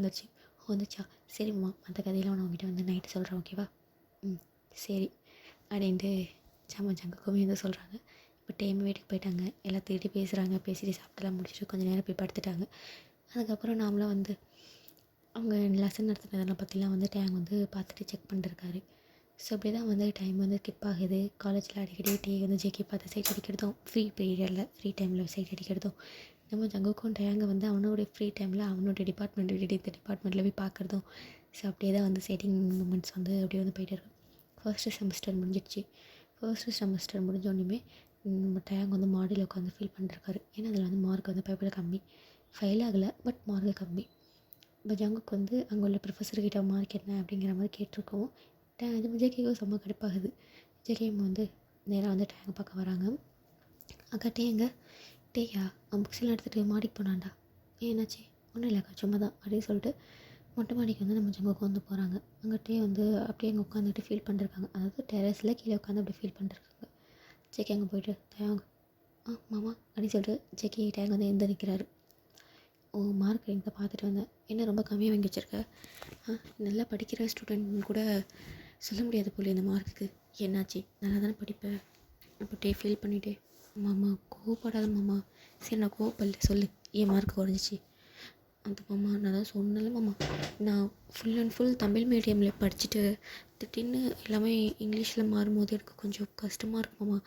வந்துச்சா சரி மாமா மற்ற கதையெல்லாம் நான் உங்ககிட்ட வந்து நைட்டு சொல்கிறேன் ஓகேவா? சரி அப்படின்ட்டு ஜங்குக்குமே வந்து சொல்கிறாங்க. இப்போ டைம் வீட்டுக்கு போயிட்டாங்க. எல்லாம் திருட்டி பேசிட்டு சாப்பிட்டெல்லாம் முடிச்சுட்டு கொஞ்சம் நேரம் போய் படுத்துட்டாங்க. அதுக்கப்புறம் நாமளாம் வந்து அவங்க லெசன் நடத்துனதெல்லாம் பற்றிலாம் வந்து டேங் வந்து பார்த்துட்டு செக் பண்ணிட்டுருக்காரு. ஸோ அப்படி தான் வந்து டைம் வந்து ஸ்கிப் ஆகுது. காலேஜில் அடிக்கடி டே வந்து ஜேகே பார்த்து சைட் அடிக்கிறதும், ஃப்ரீ பீரியடில் ஃப்ரீ டைமில் சைட் அடிக்கிறதும், நம்ம ஜங்குக்கும் டேங்கை வந்து அவனோடைய ஃப்ரீ டைமில் அவனோட டிபார்ட்மெண்ட் விட்டுட்டு இந்த டிபார்ட்மெண்ட்டில் போய் பார்க்குறதும். ஸோ அப்படியே தான் வந்து செட்டிங் மூமெண்ட்ஸ் வந்து அப்படியே வந்து போயிட்டு இருக்கும். ஃபர்ஸ்ட்டு செமஸ்டர் முடிஞ்சிடுச்சு. ஃபர்ஸ்ட்டு செமஸ்டர் முடிஞ்சோடனே நம்ம டேங் வந்து மாடியில் உட்காந்து ஃபீல் பண்ணிருக்காரு. ஏன்னா அதில் வந்து மார்க் வந்து பேப்பரில் கம்மி, ஃபெயில் ஆகலை பட் மார்க்கு கம்மி. இப்போ ஜங்குக்கு வந்து அங்கே உள்ள ப்ரொஃபஸர்கிட்ட மார்க் என்ன அப்படிங்கிற மாதிரி கேட்டிருக்கோம். இது ஜேகேக்கும் செம்ம கடுப்பாகுது. ஜேகேம் வந்து நேராக வந்து டேங்கை பார்க்க வராங்க. அக்கா டேயா அவன் புக்ஸ்லாம் எடுத்துகிட்டு மாடிக்கு போனான்டா. என்னாச்சு? ஒன்றும் இல்லைக்கா சும்மா தான் அப்படின்னு சொல்லிட்டு மொட்டை மாடிக்கு வந்து நம்ம ஜங்குக்கு வந்து போகிறாங்க. அங்கிட்டே வந்து அப்படியே அங்கே உட்காந்துட்டு ஃபீல் பண்ணிருக்காங்க. அதாவது டெரஸில் கீழே உட்காந்து அப்படி ஃபீல் பண்ணிருக்காங்க. ஜேகே அங்கே போய்ட்டு டேங் மாமா அப்படின்னு சொல்லிட்டு ஜேகே டேங் வந்து எந்த நிற்கிறாரு. ஓ மார்க் எங்கே பார்த்துட்டு வந்தேன். என்ன ரொம்ப கம்மியாக வாங்கி வச்சுருக்க? நல்லா படிக்கிற ஸ்டூடெண்ட் கூட சொல்ல முடியாது போல இந்த மார்க்குக்கு. என்னாச்சு? நல்லா தானே படிப்பேன். அப்போ ஃபீல் பண்ணிட்டே மாமா கோவப்படாத மாமா. சரி நான் கோவப்படல சொல்லு, ஏன் மார்க் குறைஞ்சிச்சு? அது மாமா நான் தான் சொன்னல மாமா, நான் ஃபுல் அண்ட் ஃபுல் தமிழ் மீடியமில் படிச்சுட்டு திடீர்னு எல்லாமே இங்கிலீஷில் மாறும்போது எனக்கு கொஞ்சம் கஷ்டமாக இருக்கு மாமா.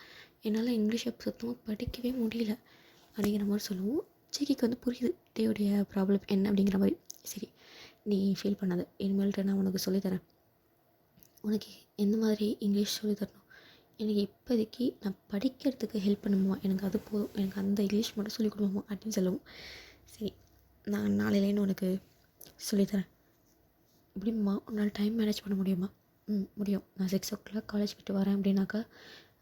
என்னால் இங்கிலீஷை சுத்தமாக படிக்கவே முடியல அப்படிங்கிற மாதிரி சொல்லுவோம். ஜேகேக்கு வந்து புரியுது டேயோடைய ப்ராப்ளம் என்ன அப்படிங்கிற மாதிரி. சரி நீ ஃபீல் பண்ணாத, இனிமேல்ட்டு நான் உனக்கு சொல்லித்தரேன். உனக்கு எந்த மாதிரி இங்கிலீஷ் சொல்லித்தரணும்? எனக்கு இப்போதைக்கு நான் படிக்கிறதுக்கு ஹெல்ப் பண்ணுமா, எனக்கு அது போதும், எனக்கு அந்த இங்கிலீஷ் மட்டும் சொல்லிக் கொடுமா அப்படின்னு சொல்லுவோம். சரி நான் நாளையிலேருந்து உனக்கு சொல்லித்தரேன். எப்படிம்மா உன்னால் டைம் மேனேஜ் பண்ண முடியுமா? முடியும். நான் 6 o'clock காலேஜ் விட்டு வரேன் அப்படின்னாக்கா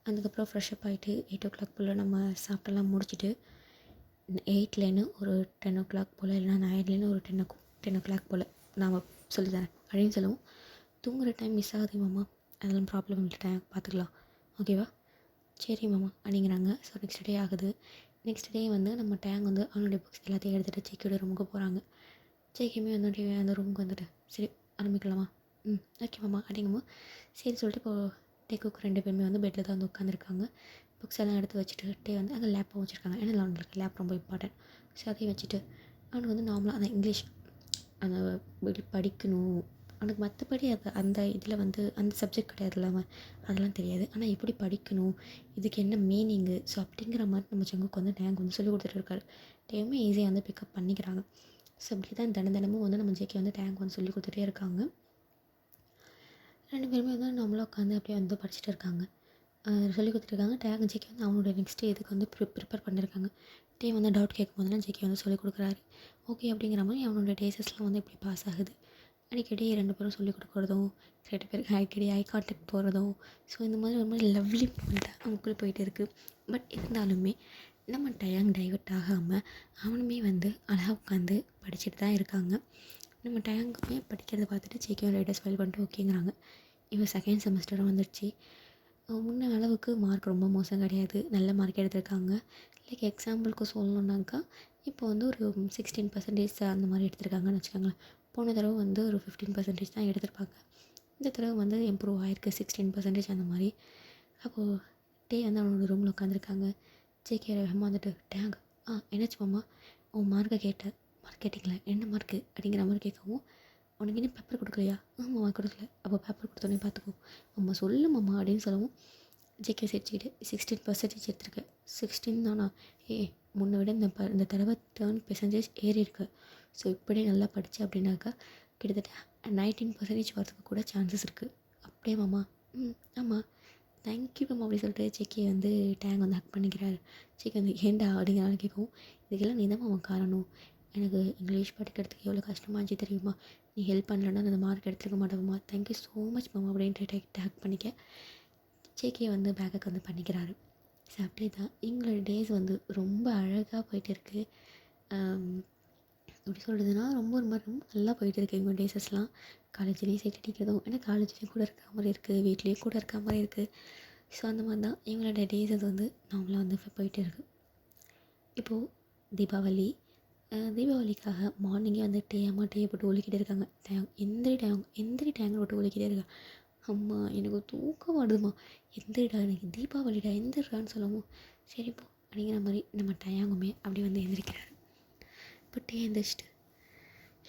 அதுக்கப்புறம் ஃப்ரெஷ்அப் ஆகிட்டு 8 o'clock போல் நம்ம சாப்பிட்டெல்லாம் முடிச்சுட்டு 8லேருந்து ஒரு 10 o'clock போல், இல்லைனா 9லேருந்து ஒரு 10 o'clock போல் நான் சொல்லித்தரேன் அப்படின்னு சொல்லுவோம். தூங்குகிற டைம் மிஸ் ஆகுது மாமா, அதெல்லாம் ப்ராப்ளம் இல்லை, டைம் பார்த்துக்கலாம் ஓகேவா? சரி மாமா அப்படிங்கிறாங்க. ஸோ நெக்ஸ்ட் டே ஆகுது. நெக்ஸ்ட் டே வந்து நம்ம டேங் வந்து அவனுடைய புக்ஸ் எல்லாத்தையும் எடுத்துகிட்டு ஜேகேயோட ரூமுக்கு போகிறாங்க. ஜேகேமே வந்துட்டு அந்த ரூமுக்கு வந்துட்டு சரி ஆரம்பிக்கலாமா? ஓகே மாமா அப்படிங்கும்போது சரி சொல்லிட்டு இப்போது டேக்குக்கு 2 பேருமே வந்து பெட்டில் தான் வந்து உட்காந்துருக்காங்க. புக்ஸ் எல்லாம் எடுத்து வச்சுட்டு டே வந்து அங்கே லேப்பும் வச்சுருக்காங்க. ஏன்னா அவங்களுக்கு லேப் ரொம்ப இம்பார்ட்டன்ட். ஸோ அதையும் வச்சுட்டு அவனுக்கு வந்து நார்மலாக அந்த இங்கிலீஷ் அந்த படிக்கணும் அவனுக்கு, மற்றபடி அது அந்த இதில் வந்து அந்த சப்ஜெக்ட் கிடையாது இல்லாமல் அதெல்லாம் தெரியாது. ஆனால் எப்படி படிக்கணும், இதுக்கு என்ன மீனிங்கு, ஸோ அப்படிங்கிற மாதிரி நம்ம ஜங்குக்கு வந்து டேங்க் வந்து சொல்லிக் கொடுத்துட்டு இருக்காரு. டேயுமே ஈஸியாக வந்து பிக்கப் பண்ணிக்கிறாங்க. ஸோ அப்படி தான் தினமும் வந்து நம்ம ஜேகே வந்து டேங்க் வந்து சொல்லிக் கொடுத்துட்டே இருக்காங்க. 2 பேருமே வந்து நம்மளாம் உட்காந்து அப்படியே வந்து படிச்சுட்டு இருக்காங்க. சொல்லிக் கொடுத்துருக்காங்க. டேங்க் ஜேகே வந்து அவனோட நெக்ஸ்ட் இதுக்கு வந்து ப்ரிப்பேர் பண்ணியிருக்காங்க. டே வந்து டவுட் கேட்கும் போதெல்லாம் ஜேகே வந்து சொல்லிக் கொடுக்குறாரு. ஓகே அப்படிங்கிற மாதிரி அவனோட டேஸஸ்லாம் வந்து இப்படி பாஸ் ஆகுது. அடிக்கடி 2 பேரும் சொல்லிக் கொடுக்குறதும், 2 பேருக்கு அடிக்கடி ஐ கான்டாக்ட் போகிறதும், ஸோ இந்த மாதிரி ஒரு மாதிரி லவ்லி மூமெண்ட்டாக அவங்களுக்குள்ளே போயிட்டு இருக்குது. பட் இருந்தாலுமே நம்ம டைவர்ட் ஆகாமல் அவனுமே வந்து அழகாக உட்காந்து படிச்சுட்டு தான் இருக்காங்க. நம்ம டயங்குமே படிக்கிறத பார்த்துட்டு ஜேகேவும் லைட்டாக ஸ்மைல் பண்ணிட்டு ஓகேங்கிறாங்க. இப்போ செகண்ட் செமஸ்டரும் வந்துடுச்சு. முன்ன அளவுக்கு மார்க் ரொம்ப மோசம் கிடையாது, நல்ல மார்க் எடுத்திருக்காங்க. லைக் எக்ஸாம்பிளுக்கு சொல்லணுன்னாக்கா இப்போ வந்து ஒரு 16% அந்த மாதிரி எடுத்திருக்காங்கன்னு வச்சுக்கோங்களேன். போன தடவை வந்து ஒரு 15% தான் எடுத்திருப்பாங்க. இந்த தடவை வந்து இம்ப்ரூவ் ஆகிருக்கு 16% அந்த மாதிரி. அப்போது டே வந்து அவனோட ரூமில் உட்காந்துருக்காங்க. ஜேகே வேகமாக வந்துட்டு டேங் என்னாச்சு மாமா, உன் மார்க்கை கேட்டேன். மார்க் கேட்டிங்களா, என்ன மார்க்கு அப்படிங்கிற மாதிரி கேட்கவும், உனக்கு இன்னும் பேப்பர் கொடுக்கலையா? மாமா கொடுக்கல. அப்போ பேப்பர் கொடுத்தோன்னே பார்த்துக்கோ அம்மா சொல்லு மாமா அப்படின்னு சொல்லவும் ஜேகே சிரிச்சுக்கிட்டு 16% எடுத்திருக்கேன். 16 தானா? முன்னை விட இந்த தடவை டேர்ன் பெர்சன்டேஜ் ஏறி இருக்கு. ஸோ இப்படியே நல்லா படித்தேன் அப்படின்னாக்கா கிட்டத்தட்ட 19% வரதுக்கு கூட சான்சஸ் இருக்குது. அப்படியே மாமா? ஆமாம் தேங்க்யூ மேம் அப்படி சொல்லிட்டு செக்கி வந்து டேங் வந்து ஹக் பண்ணிக்கிறாரு. செக்கி வந்து ஏன்டா அப்படிங்கிறாலும் கேட்கவும், இதுக்கெல்லாம் நீ தான் மாமா காரணம். எனக்கு இங்கிலீஷ் படிக்கிறதுக்கு எவ்வளோ கஷ்டமாக இருந்துச்சு தெரியுமா? நீ ஹெல்ப் பண்ணலன்னா அந்த மார்க் எடுத்துருக்க மாட்டேம்மா. தேங்க்யூ ஸோ மச் மேம் அப்படின்ட்டு ஹக் பண்ணிக்க ஜேகே வந்து பேக்கப் வந்து பண்ணிக்கிறாரு. ஸோ அப்படியே தான் எங்களோட டேஸ் வந்து ரொம்ப அழகாக போயிட்டு இருக்குது. எப்படி சொல்கிறதுனா ரொம்ப நல்லா போயிட்டு இருக்குது எங்கள் டேஸஸ்லாம். காலேஜ்லேயும் சைட் அடிக்கிறதும் ஏன்னா காலேஜ்லேயும் கூட இருக்கிற மாதிரி இருக்குது, வீட்லேயும் கூட இருக்கிற மாதிரி இருக்குது. ஸோ அந்த மாதிரி தான் எங்களோட டேஸஸ் வந்து நார்மலாக வந்து போயிட்டு இருக்குது. இப்போது தீபாவளி தீபாவளிக்காக மார்னிங்கே வந்து டீயை போட்டு ஒலிக்கிட்டே இருக்காங்க. எந்திரி டேங்க் போட்டு ஒலிக்கிட்டே இருக்காங்க. அம்மா எனக்கு தூக்கம் வருதும்மா, எந்திரிடா எனக்கு தீபாவளிடா எந்திரிடான்னு சொல்லவும், சரி போ அப்படிங்கிற மாதிரி நம்ம டயாங்குமே அப்படி வந்து எந்திரிக்கிறாரு. இப்போ டீ எந்திரிச்சிட்டு,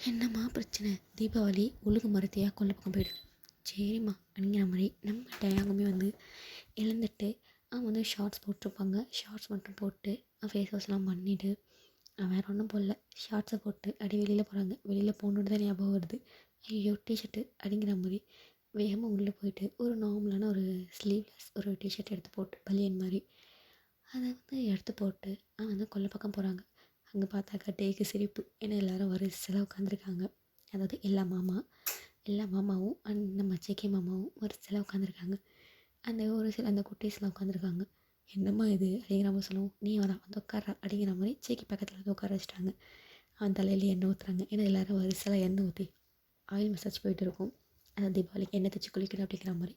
என்னம்மா பிரச்சனை, தீபாவளி ஒழுங்கு மரத்தையாக கொல்ல பக்கம் போயிடுது. சரிம்மா அப்படிங்கிற மாதிரி நம்ம டயாங்குமே வந்து எழுந்துட்டு அவங்க வந்து ஷார்ட்ஸ் போட்டிருப்பாங்க. ஷார்ட்ஸ் மட்டும் போட்டு ஃபேஸ் வாஷ்லாம் பண்ணிவிட்டு வேறு ஒன்றும் போடல, ஷார்ட்ஸை போட்டு அப்படி வெளியில் போகிறாங்க. வெளியில் போகணுன்னு தான் ஞாபகம் வருது. ஐயோ டிஷர்ட்டு அப்படிங்கிற மாதிரி வேகமாக உள்ளே போயிட்டு ஒரு நார்மலான ஒரு ஸ்லீவ்லெஸ் ஒரு டிஷர்ட் எடுத்து போட்டு பனியன் மாதிரி அதை வந்து எடுத்து போட்டு வந்து கொல்லை பக்கம் போகிறாங்க. அங்கே பார்த்தாக்கா டேக்கு சிரிப்பு. ஏன்னா எல்லோரும் வரிசையில் உட்காந்துருக்காங்க. அதாவது எல்லா மாமாவும் அண்ட் நம்ம ஜேகே மாமாவும் வரிசையில் உட்காந்துருக்காங்க. அந்த குட்டீஸ்லாம் உட்காந்துருக்காங்க. என்னம்மா இது அப்படிங்கிற மாதிரி சொல்லுவோம். நீ வரா வந்து உட்காரா அப்படிங்கிற மாதிரி ஜேகே பக்கத்தில் வந்து உட்கார வச்சுட்டாங்க. அவன் தலையில் எண்ணெய் ஊற்றுறாங்க. ஏன்னா எல்லோரும் வரிசையில் எண்ணெய் ஊற்றி ஆயில் மசாஜ் போயிட்டு இருக்கும். அதாவது தீபாவளிக்கு எண்ணெய் தேய்ச்சி குளிக்கணும் அப்படிங்கிற மாதிரி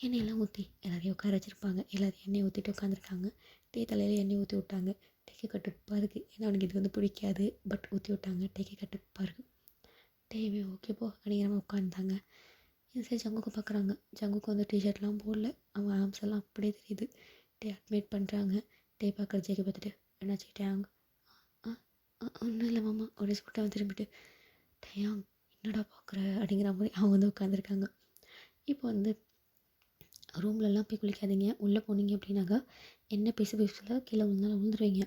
எண்ணெயெல்லாம் ஊற்றி எல்லாரையும் உட்கார வச்சுருப்பாங்க. எல்லோரும் எண்ணெய் ஊற்றிட்டு உட்காந்துருக்காங்க. டீ தலையில் எண்ணெய் ஊற்றி விட்டாங்க. டேக்கு கட்டுப்பாக இருக்குது. ஏன்னா அவனுக்கு இது வந்து பிடிக்காது. பட் ஊற்றி விட்டாங்க. டேக்கு கட்டுப்பாக இருக்குது. டேவே ஓகே போ அப்படிங்கிற மாதிரி உட்காந்துட்டாங்க. இந்த சைடு ஜங்குக்கு பார்க்குறாங்க. ஜங்குக்கு வந்து டிஷர்ட்லாம் போடல. அவன் ஆம்ஸ் எல்லாம் அப்படியே தெரியுது. டே அட்மிட் பண்ணுறாங்க. டே பார்க்குற ஜேகே பார்த்துட்டு என்னாச்சு டேங், ஒன்றும் இல்லை மாமா அப்படின்னு சொல்லிட்டு அவன் திரும்பிட்டு டேயாங் என்னடா பார்க்குற அப்படிங்கிற மாதிரி அவங்க வந்து உட்காந்துருக்காங்க. இப்போ வந்து ரூம்லலாம் போய் குளிக்காதீங்க, உள்ளே போனீங்க அப்படின்னாக்கா என்ன பிசுல கீழே விழுந்தாலும் விழுந்துருவீங்க.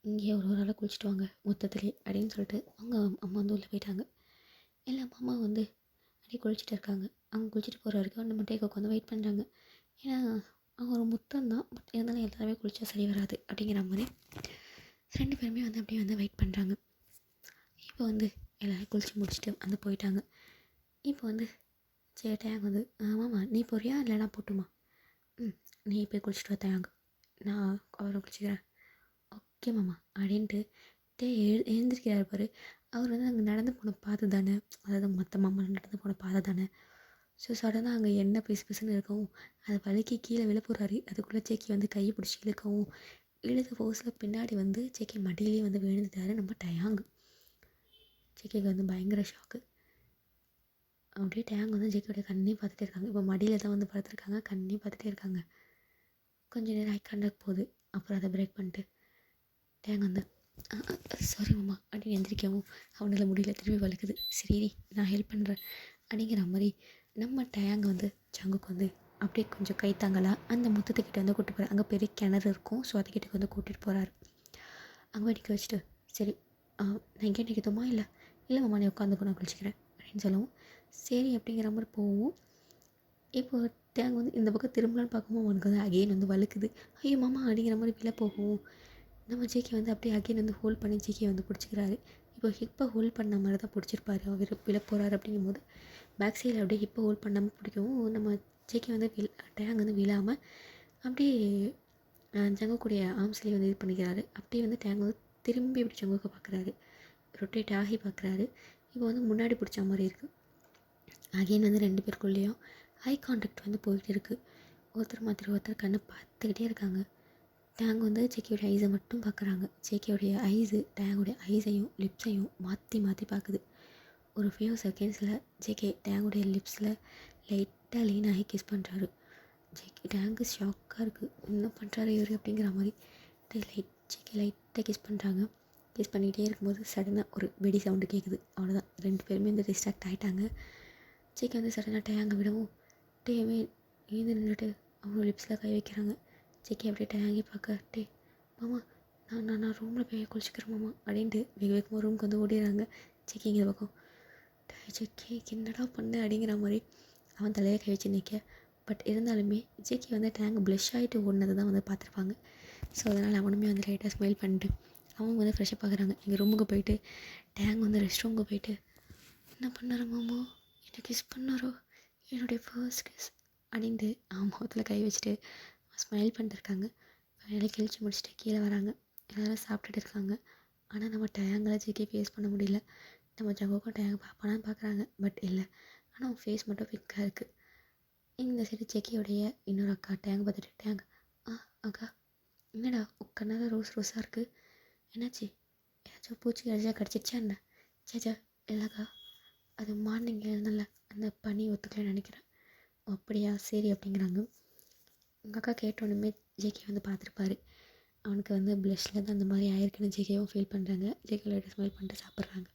இங்கேயே ஒரு ஆளாக குளிச்சுட்டு வாங்க மொத்தத்துலேயே அப்படின்னு சொல்லிட்டு அவங்க அம்மா வந்து உள்ளே போயிட்டாங்க. எல்லா மாமா வந்து அப்படியே குளிச்சுட்டு இருக்காங்க. அவங்க குளிச்சுட்டு போகிற வரைக்கும் நம்ம டேக்கு உட்காந்து வெயிட் பண்ணுறாங்க. ஏன்னா அவங்க ஒரு முத்தம் தான், பட் இருந்தாலும் எல்லாருமே குளிச்சா சரி வராது அப்படிங்கிற மாதிரி 2 பேருமே வந்து அப்படியே வந்து வெயிட் பண்ணுறாங்க. இப்போ வந்து எல்லோரும் குளிச்சு முடிச்சுட்டு வந்து போயிட்டாங்க. இப்போ வந்து டேங் வந்து மாமா நீ போறியா இல்லை நான் போட்டுமா? நீ போய் குளிச்சுட்டு வா டேங், நான் அவரை குளிச்சுக்கிறேன். ஓகே மாமா அப்படின்ட்டு எழுந்திருக்கிறார் பாரு. அவர் வந்து அங்கே நடந்து போன பாதை தானே, அதாவது மற்ற மாமா நடந்து போன பாதை தானே. ஸோ சடனாக அங்கே என்ன பிசுன்னு இருக்கவும் அதை வலிக்கி கீழே விழ போகிறாரு. அதுக்குள்ளே சேக்கி வந்து கையை பிடிச்சி இழுக்கவும் இழுத்த ஃபோர்ஸில் பின்னாடி வந்து சேக்கி மடியிலேயே வந்து விழுந்துட்டாரு நம்ம டயாங்கு. ஜேகேக்கு வந்து பயங்கர ஷாக்கு. அப்படியே டேங் வந்து ஜேகேயோடைய கண்ணே பார்த்துட்டே இருக்காங்க. இப்போ மடியில் தான் வந்து பார்த்துருக்காங்க, கண்ணே பார்த்துட்டே இருக்காங்க. கொஞ்சம் நேரம் ஐ கான்டாக்ட் போகுது. அப்புறம் அதை பிரேக் பண்ணிட்டு டேங் வந்து சாரி மாமா அப்படின்னு எந்திரிக்கவும் அவனால் முடியல, திரும்பி வலிக்குது. சரி நான் ஹெல்ப் பண்ணுறேன் அப்படிங்கிற மாதிரி நம்ம டேங் வந்து ஜங்குக்கு வந்து அப்படியே கொஞ்சம் கைத்தாங்கலாம் அந்த முத்தத்துக்கிட்ட வந்து கூப்பிட்டு போகிறார். அங்கே பெரிய கிணறு இருக்கும். ஸோ அதுக்கிட்ட வந்து கூட்டிகிட்டு போகிறாரு. அங்கே வெடிக்க வச்சுட்டு சரி நான் எங்கே நிற்கத்துமா இல்லை மாமா நீ உட்காந்து நான் குளிச்சிக்கிறேன் அப்படின்னு சொல்லவும் சரி அப்படிங்கிற மாதிரி போவோம். இப்போ டேங் வந்து இந்த பக்கம் திரும்பலான்னு பார்க்கும்போது அவனுக்கு வந்து அகெயின் வந்து வலுக்குது. ஐயோ மாமா அப்படிங்கிற மாதிரி விழ போகும். நம்ம ஜேகே வந்து அப்படியே அகெயின் வந்து ஹோல்ட் பண்ணி ஜேகே வந்து பிடிச்சிக்கிறாரு. இப்போ ஹிப்பை ஹோல்ட் பண்ண மாதிரி தான் பிடிச்சிருப்பாரு. அவர் விழ போகிறாரு அப்படிங்கும்போது பேக் சைடில் அப்படியே ஹிப்பை ஹோல்ட் பண்ணாமல் பிடிக்கவும் நம்ம ஜேகே வந்து டேங் வந்து விழாமல் அப்படியே ஜங்குக்கூடிய ஆம்ஸ்லேயே வந்து இது பண்ணிக்கிறாரு. அப்படியே வந்து டேங் வந்து திரும்பி இப்படி ஜங்குக்கு பார்க்குறாரு, ரொட்டேட் ஆகி பார்க்குறாரு. இப்போ வந்து முன்னாடி பிடிச்ச மாதிரி இருக்குது. அகெயின் வந்து 2 பேருக்குள்ளேயும் ஐ கான்டாக்ட் வந்து போயிட்டு இருக்குது. ஒருத்தர் மாத்திர ஒருத்தர் கண்ணை பார்த்துக்கிட்டே இருக்காங்க. டேங் வந்து ஜேகேயோடைய ஐஸை மட்டும் பார்க்குறாங்க. ஜேகேயோடைய ஐஸு டேங்கோடைய ஐஸையும் லிப்ஸையும் மாற்றி பார்க்குது. ஒரு ஃபியூ செகண்ட்ஸில் ஜேகே டேங்குடைய லிப்ஸில் லைட்டாக லீன் ஆகி கிஸ் பண்ணுறாரு. ஜேகே டேங்கு ஷாக்காக இருக்குது, என்ன பண்ணுறாரு இவர் அப்படிங்கிற மாதிரி. ஜேகே லைட்டாக கிஸ் பண்ணுறாங்க. கிஸ் பண்ணிக்கிட்டே இருக்கும்போது சடனாக ஒரு வெடி சவுண்டு கேட்குது. அவ்வளோதான், 2 பேருமே வந்து டிஸ்ட்ராக்ட் ஆகிட்டாங்க. ஜேகே வந்து சடனாக டேங்கை விடவும் டேமே எழுந்து நின்றுட்டு அவங்க லிப்ஸில் கை வைக்கிறாங்க. ஜேகே அப்படியே டேங்கி பார்க்க டே மாமா நான் ரூமில் போய் குளிச்சிக்கிறேன் மாமா அப்படின்ட்டு வேகமாக ரூமுக்கு வந்து ஓடிடுறாங்க. ஜேகே இங்கே பக்கம் ஜேகே என்னடா பண்ண அப்படிங்கிற மாதிரி அவன் தலையை கை வச்சு நிற்க பட் இருந்தாலுமே ஜேகே வந்து டேங்க் ப்ளஷ் ஆகிட்டு ஓடுனது தான் வந்து பார்த்துருப்பாங்க. ஸோ அதனால் அவனுமே வந்து லைட்டாக ஸ்மைல் பண்ணிட்டு அவங்க வந்து ஃப்ரெஷ்ஷப் ஆகுறாங்க. எங்கள் ரூமுக்கு போயிட்டு டேங்க் வந்து ரெஸ்ட் ரூமுக்கு போயிட்டு என்ன பண்ணாரு மாமா, என்ன கிஸ் பண்ணாரோ, என்னுடைய ஃபர்ஸ்ட் கிஸ் அப்படின்ட்டு அவன் முகத்தில் கை வச்சுட்டு ஸ்மைல் பண்ணிட்டுருக்காங்க. ஃபைனலாக கிழிச்சு முடிச்சுட்டு கீழே வராங்க. எல்லோரும் சாப்பிட்டுட்டு இருக்காங்க. ஆனால் நம்ம டேங்கில் ஜேகே ஃபேஸ் பண்ண முடியல. நம்ம ஜங்குக்கும் டேங்க் பார்ப்பானான்னு பார்க்குறாங்க, பட் இல்லை. ஆனால் அவன் ஃபேஸ் மட்டும் பிங்காக இருக்குது. இந்த சைடு ஜேகேயோடைய இன்னொரு அக்கா டேங்க் பார்த்துட்டு டேங்க் அக்கா என்னடா கண்ணால் ரோஸ் ரோஸாக இருக்குது, என்னாச்சு, ஏதாச்சும் பூச்சி கடிச்சா கடிச்சிச்சா என்ன? சேச்சா இல்லைக்கா, அது மார்னிங் எழுந்தல அந்த பனி ஒத்துக்கலன்னு நினைக்கிறேன். அப்படியா சரி அப்படிங்கிறாங்க. உங்கள் அக்கா கேட்டோன்னுமே ஜேகே வந்து பார்த்துருப்பாரு. அவனுக்கு வந்து ப்ளஷில் தான் அந்த மாதிரி ஆயிருக்குன்னு ஜேகேவும் ஃபீல் பண்ணுறாங்க. ஜேகே லைட்டாக ஸ்மைல் பண்ணிட்டு சாப்பிட்றாங்க.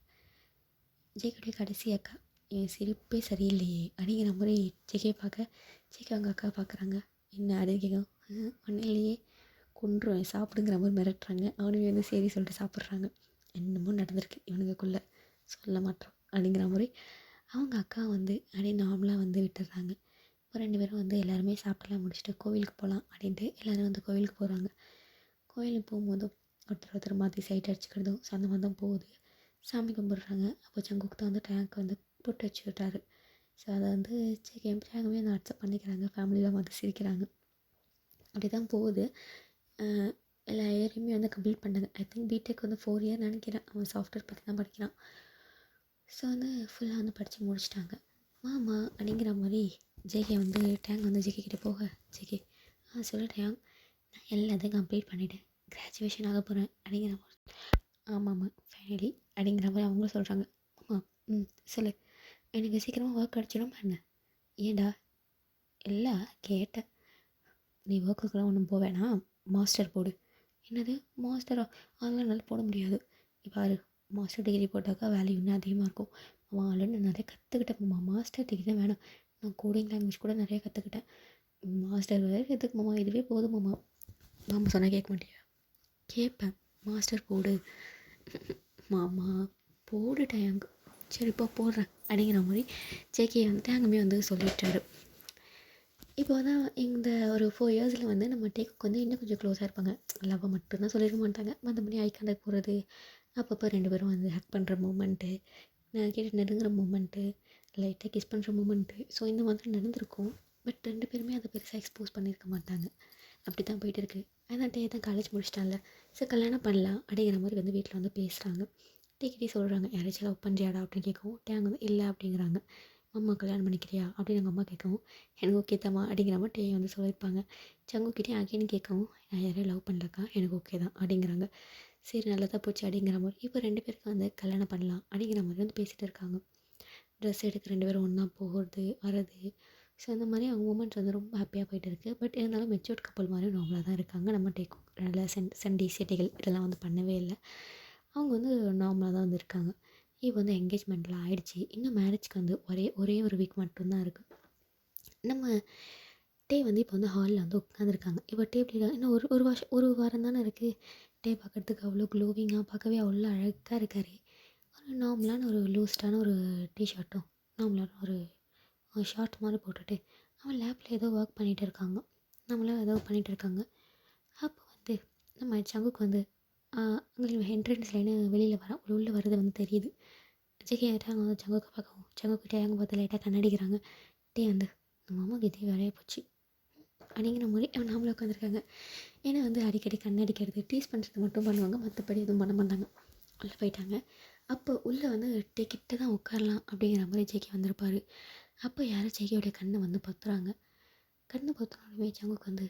ஜேகேடைய கடைசி அக்கா என் சிரிப்பே சரியில்லையே அப்படிங்கிற மாதிரி ஜேகே பார்க்க ஜேகே அவங்க அக்கா பார்க்குறாங்க. என்ன அப்படின்னு கேட்கும். ஒன்றும் இல்லையே, கொன்றுவேன் சாப்பிடுங்கிற மாதிரி மிரட்டுறாங்க. அவனுமே வந்து சரி சொல்லிட்டு சாப்பிட்றாங்க. என்னமோ நடந்திருக்கு இவனுக்குள்ளே, சொல்ல மாட்டோம் அப்படிங்கிற மாதிரி அவங்க அக்கா வந்து அப்படியே நார்மலாக வந்து விட்டுடுறாங்க. இப்போ 2 பேரும் வந்து எல்லாருமே சாப்பிட்டுலாம் முடிச்சுட்டு கோவிலுக்கு போகலாம் அப்படின்ட்டு எல்லோரும் வந்து கோவிலுக்கு போகிறாங்க. கோவிலுக்கு போகும்போதும் ஒருத்தர் மாற்றி சைட் அடிச்சுக்கிறதும் ஸோ அந்த மாதிரி தான் போகுது. சாமி கும்பிட்றாங்க. அப்போ ஜங்குக்கு தான் வந்து டேங்க் வந்து பொட்டு வச்சு விட்டாரு. ஸோ அதை வந்து டேங்குமே வந்து அக்செப்ட் பண்ணிக்கிறாங்க. ஃபேமிலியில் வந்து சிரிக்கிறாங்க. அப்படி தான் போகுது. எல்லா இயரையுமே வந்து கம்ப்ளீட் பண்ணாங்க. ஐ திங்க் பிடெக் வந்து 4 இயர் நினைக்கிறேன். அவன் சாஃப்ட்வேர் பற்றி தான் படிக்கிறான். ஸோ வந்து ஃபுல்லாக வந்து படித்து முடிச்சிட்டாங்க. மாமா அப்படிங்கிற மாதிரி ஜேகே வந்து டேங்க் வந்து ஜேகே கிட்டே போக ஜேகே சொல்லிட்டேன், நான் எல்லாத்தையும் கம்ப்ளீட் பண்ணிவிட்டேன், கிராஜுவேஷன் ஆக போகிறேன் அப்படிங்கிற மாதிரி. ஆமாம்மா ஃபைனலி அப்படிங்கிற மாதிரி அவங்களும் சொல்கிறாங்க. ஆமாம் சொல்லு, எனக்கு சீக்கிரமாக ஒர்க் கிடச்சிடுமா என்ன? ஏண்டா இல்லை கேட்டேன், நீ ஒர்க்குக்கெல்லாம் ஒன்றும் போவேணா, மாஸ்டர் போடு. என்னது மாஸ்டரா? அதெல்லாம் நல்லா போட முடியாது. பாரு, மாஸ்டர் டிகிரி போட்டாக்கா வேல்யூ இன்னும் அதிகமாக இருக்கும். ஆல்ரெடி நான் நிறைய கற்றுக்கிட்டேன் மாமா, மாஸ்டர் டிகிரி தான் வேணும். நான் கோடிங் லாங்குவேஜ் கூட நிறைய கற்றுக்கிட்டேன். மாஸ்டர் வேறு எதுக்கு மாமா, இதுவே போதும் மாமா. மாமா சொன்னால் கேட்க மாட்டியா? கேட்பேன், மாஸ்டர் போடு. மாமா போடு டேங்க், சரிப்பா போடுறேன் அப்படிங்கிற மாதிரி ஜேகே வந்து டேங்குமே வந்து சொல்லிட்டாரு. இப்போ தான் இந்த ஒரு 4 இயர்ஸில் வந்து நம்ம டேக்குக்கு வந்து இன்னும் கொஞ்சம் க்ளோஸாக இருப்பாங்க. லவ்வை மட்டும்தான் சொல்லியிருக்க மாட்டாங்க, மற்றபடி ஐ கான்டாக்ட் போகிறது, அப்பப்போ 2 பேரும் வந்து ஹக் பண்ணுற மூமெண்ட்டு, நான் கேட்டு நெருங்குற மூமெண்ட்டு, லைட்டாக கிஸ் பண்ணுற மூமெண்ட்டு, ஸோ இந்த மாதிரி நடந்திருக்கும். பட் 2 பேருமே அதை பெருசாக எக்ஸ்போஸ் பண்ணியிருக்க மாட்டாங்க. அப்படி தான் போயிட்டு இருக்குது. அதான் டே தான் காலேஜ் முடிச்சிட்டான்ல, ஸோ கல்யாணம் பண்ணலாம் அப்படிங்கிற மாதிரி வந்து வீட்டில் வந்து பேசுகிறாங்க. டேக்கிட்டே சொல்கிறாங்க, யாராச்சும் லவ் பண்ணுறியாடா அப்படின்னு கேட்கவும் டேங் வந்து இல்லை அப்படிங்கிறாங்க. அம்மா கல்யாணம் பண்ணிக்கிறியா அப்படின்னு எங்கள் அம்மா கேட்கவும் எனக்கு ஓகே தாம்மா அப்படிங்கிற மாதிரி டே வந்து சொல்லியிருப்பாங்க. சங்குக்கிட்டே அகைன்னு கேட்கவும் நான் யாரையும் லவ் பண்ணலக்கா, எனக்கு ஓகே தான் அப்படிங்கிறாங்க. சரி நல்லதாக போச்சு அப்படிங்கிற மாதிரி இப்போ 2 பேருக்கு வந்து கல்யாணம் பண்ணலாம் அப்படிங்கிற மாதிரி வந்து பேசிகிட்டு இருக்காங்க. ட்ரெஸ் எடுக்க 2 பேரும் ஒன்றா போகிறது வரது, ஸோ இந்த மாதிரி அவங்க மூமெண்ட்ஸ் வந்து ரொம்ப ஹாப்பியாக போயிட்டு இருக்குது. பட் இருந்தாலும் மெச்சூர்ட் கப்பல் மாதிரி நார்மலாக தான் இருக்காங்க. நம்ம டேக்கும் நல்ல சண்டை சேட்டைகள் இதெல்லாம் வந்து பண்ணவே இல்லை. அவங்க வந்து நார்மலாக தான் வந்து இருக்காங்க. இப்போ வந்து என்கேஜ்மெண்ட்லாம் ஆகிடுச்சி. இன்னும் மேரேஜ்க்கு வந்து ஒரே ஒரு வீக் மட்டும்தான் இருக்குது. நம்ம டே வந்து இப்போ வந்து ஹாலில் வந்து உட்காந்துருக்காங்க. இப்போ டே எப்படி இன்னும் ஒரு வாரம் தானே இருக்குது. டே பார்க்குறதுக்கு அவ்வளோ க்ளோவிங்காக, பார்க்கவே அவ்வளோ அழகாக இருக்கார். ஒரு நார்மலான ஒரு லூஸ்டான ஒரு டிஷர்ட்டும் நார்மலான ஒரு ஷார்ட் மாதிரி போட்டுட்டு அவன் லேப்பில் ஏதோ ஒர்க் பண்ணிகிட்டு இருக்காங்க. நம்மளாம் ஏதோ பண்ணிகிட்டு இருக்காங்க. அப்போ வந்து நம்ம சங்குக்கு வந்து அங்கே என்ட்ரன்ஸ் லைனு வெளியில் உள்ளே வர்றது வந்து தெரியுது. ஜேகே அவங்க வந்து சங்குக்கு பார்க்கவும் சங்குக்கிட்டே அவங்க பார்த்து லைட்டாக கண்ணடிக்கிறாங்க. டே வந்து நம்ம அம்மாவுக்கு இதே வேலையாக போச்சு அப்படிங்கிற மாதிரி அவன் நாமளும் உட்காந்துருக்காங்க. ஏன்னா வந்து அடிக்கடி கண்ணடிக்கிறது டீஸ் பண்ணுறது மட்டும் பண்ணுவாங்க, மற்றபடி எதுவும் பண்ண மாட்டாங்க. உள்ளே போயிட்டாங்க. அப்போ உள்ளே வந்து டே கிட்ட தான் உட்காரலாம் அப்படிங்கிற மாதிரி ஜேகே வந்திருப்பார். அப்போ யாரும் ஜேகேயோடைய கண்ணை வந்து பொத்துறாங்க. கண்ணை பொத்துனோடனே சங்குக்கு வந்து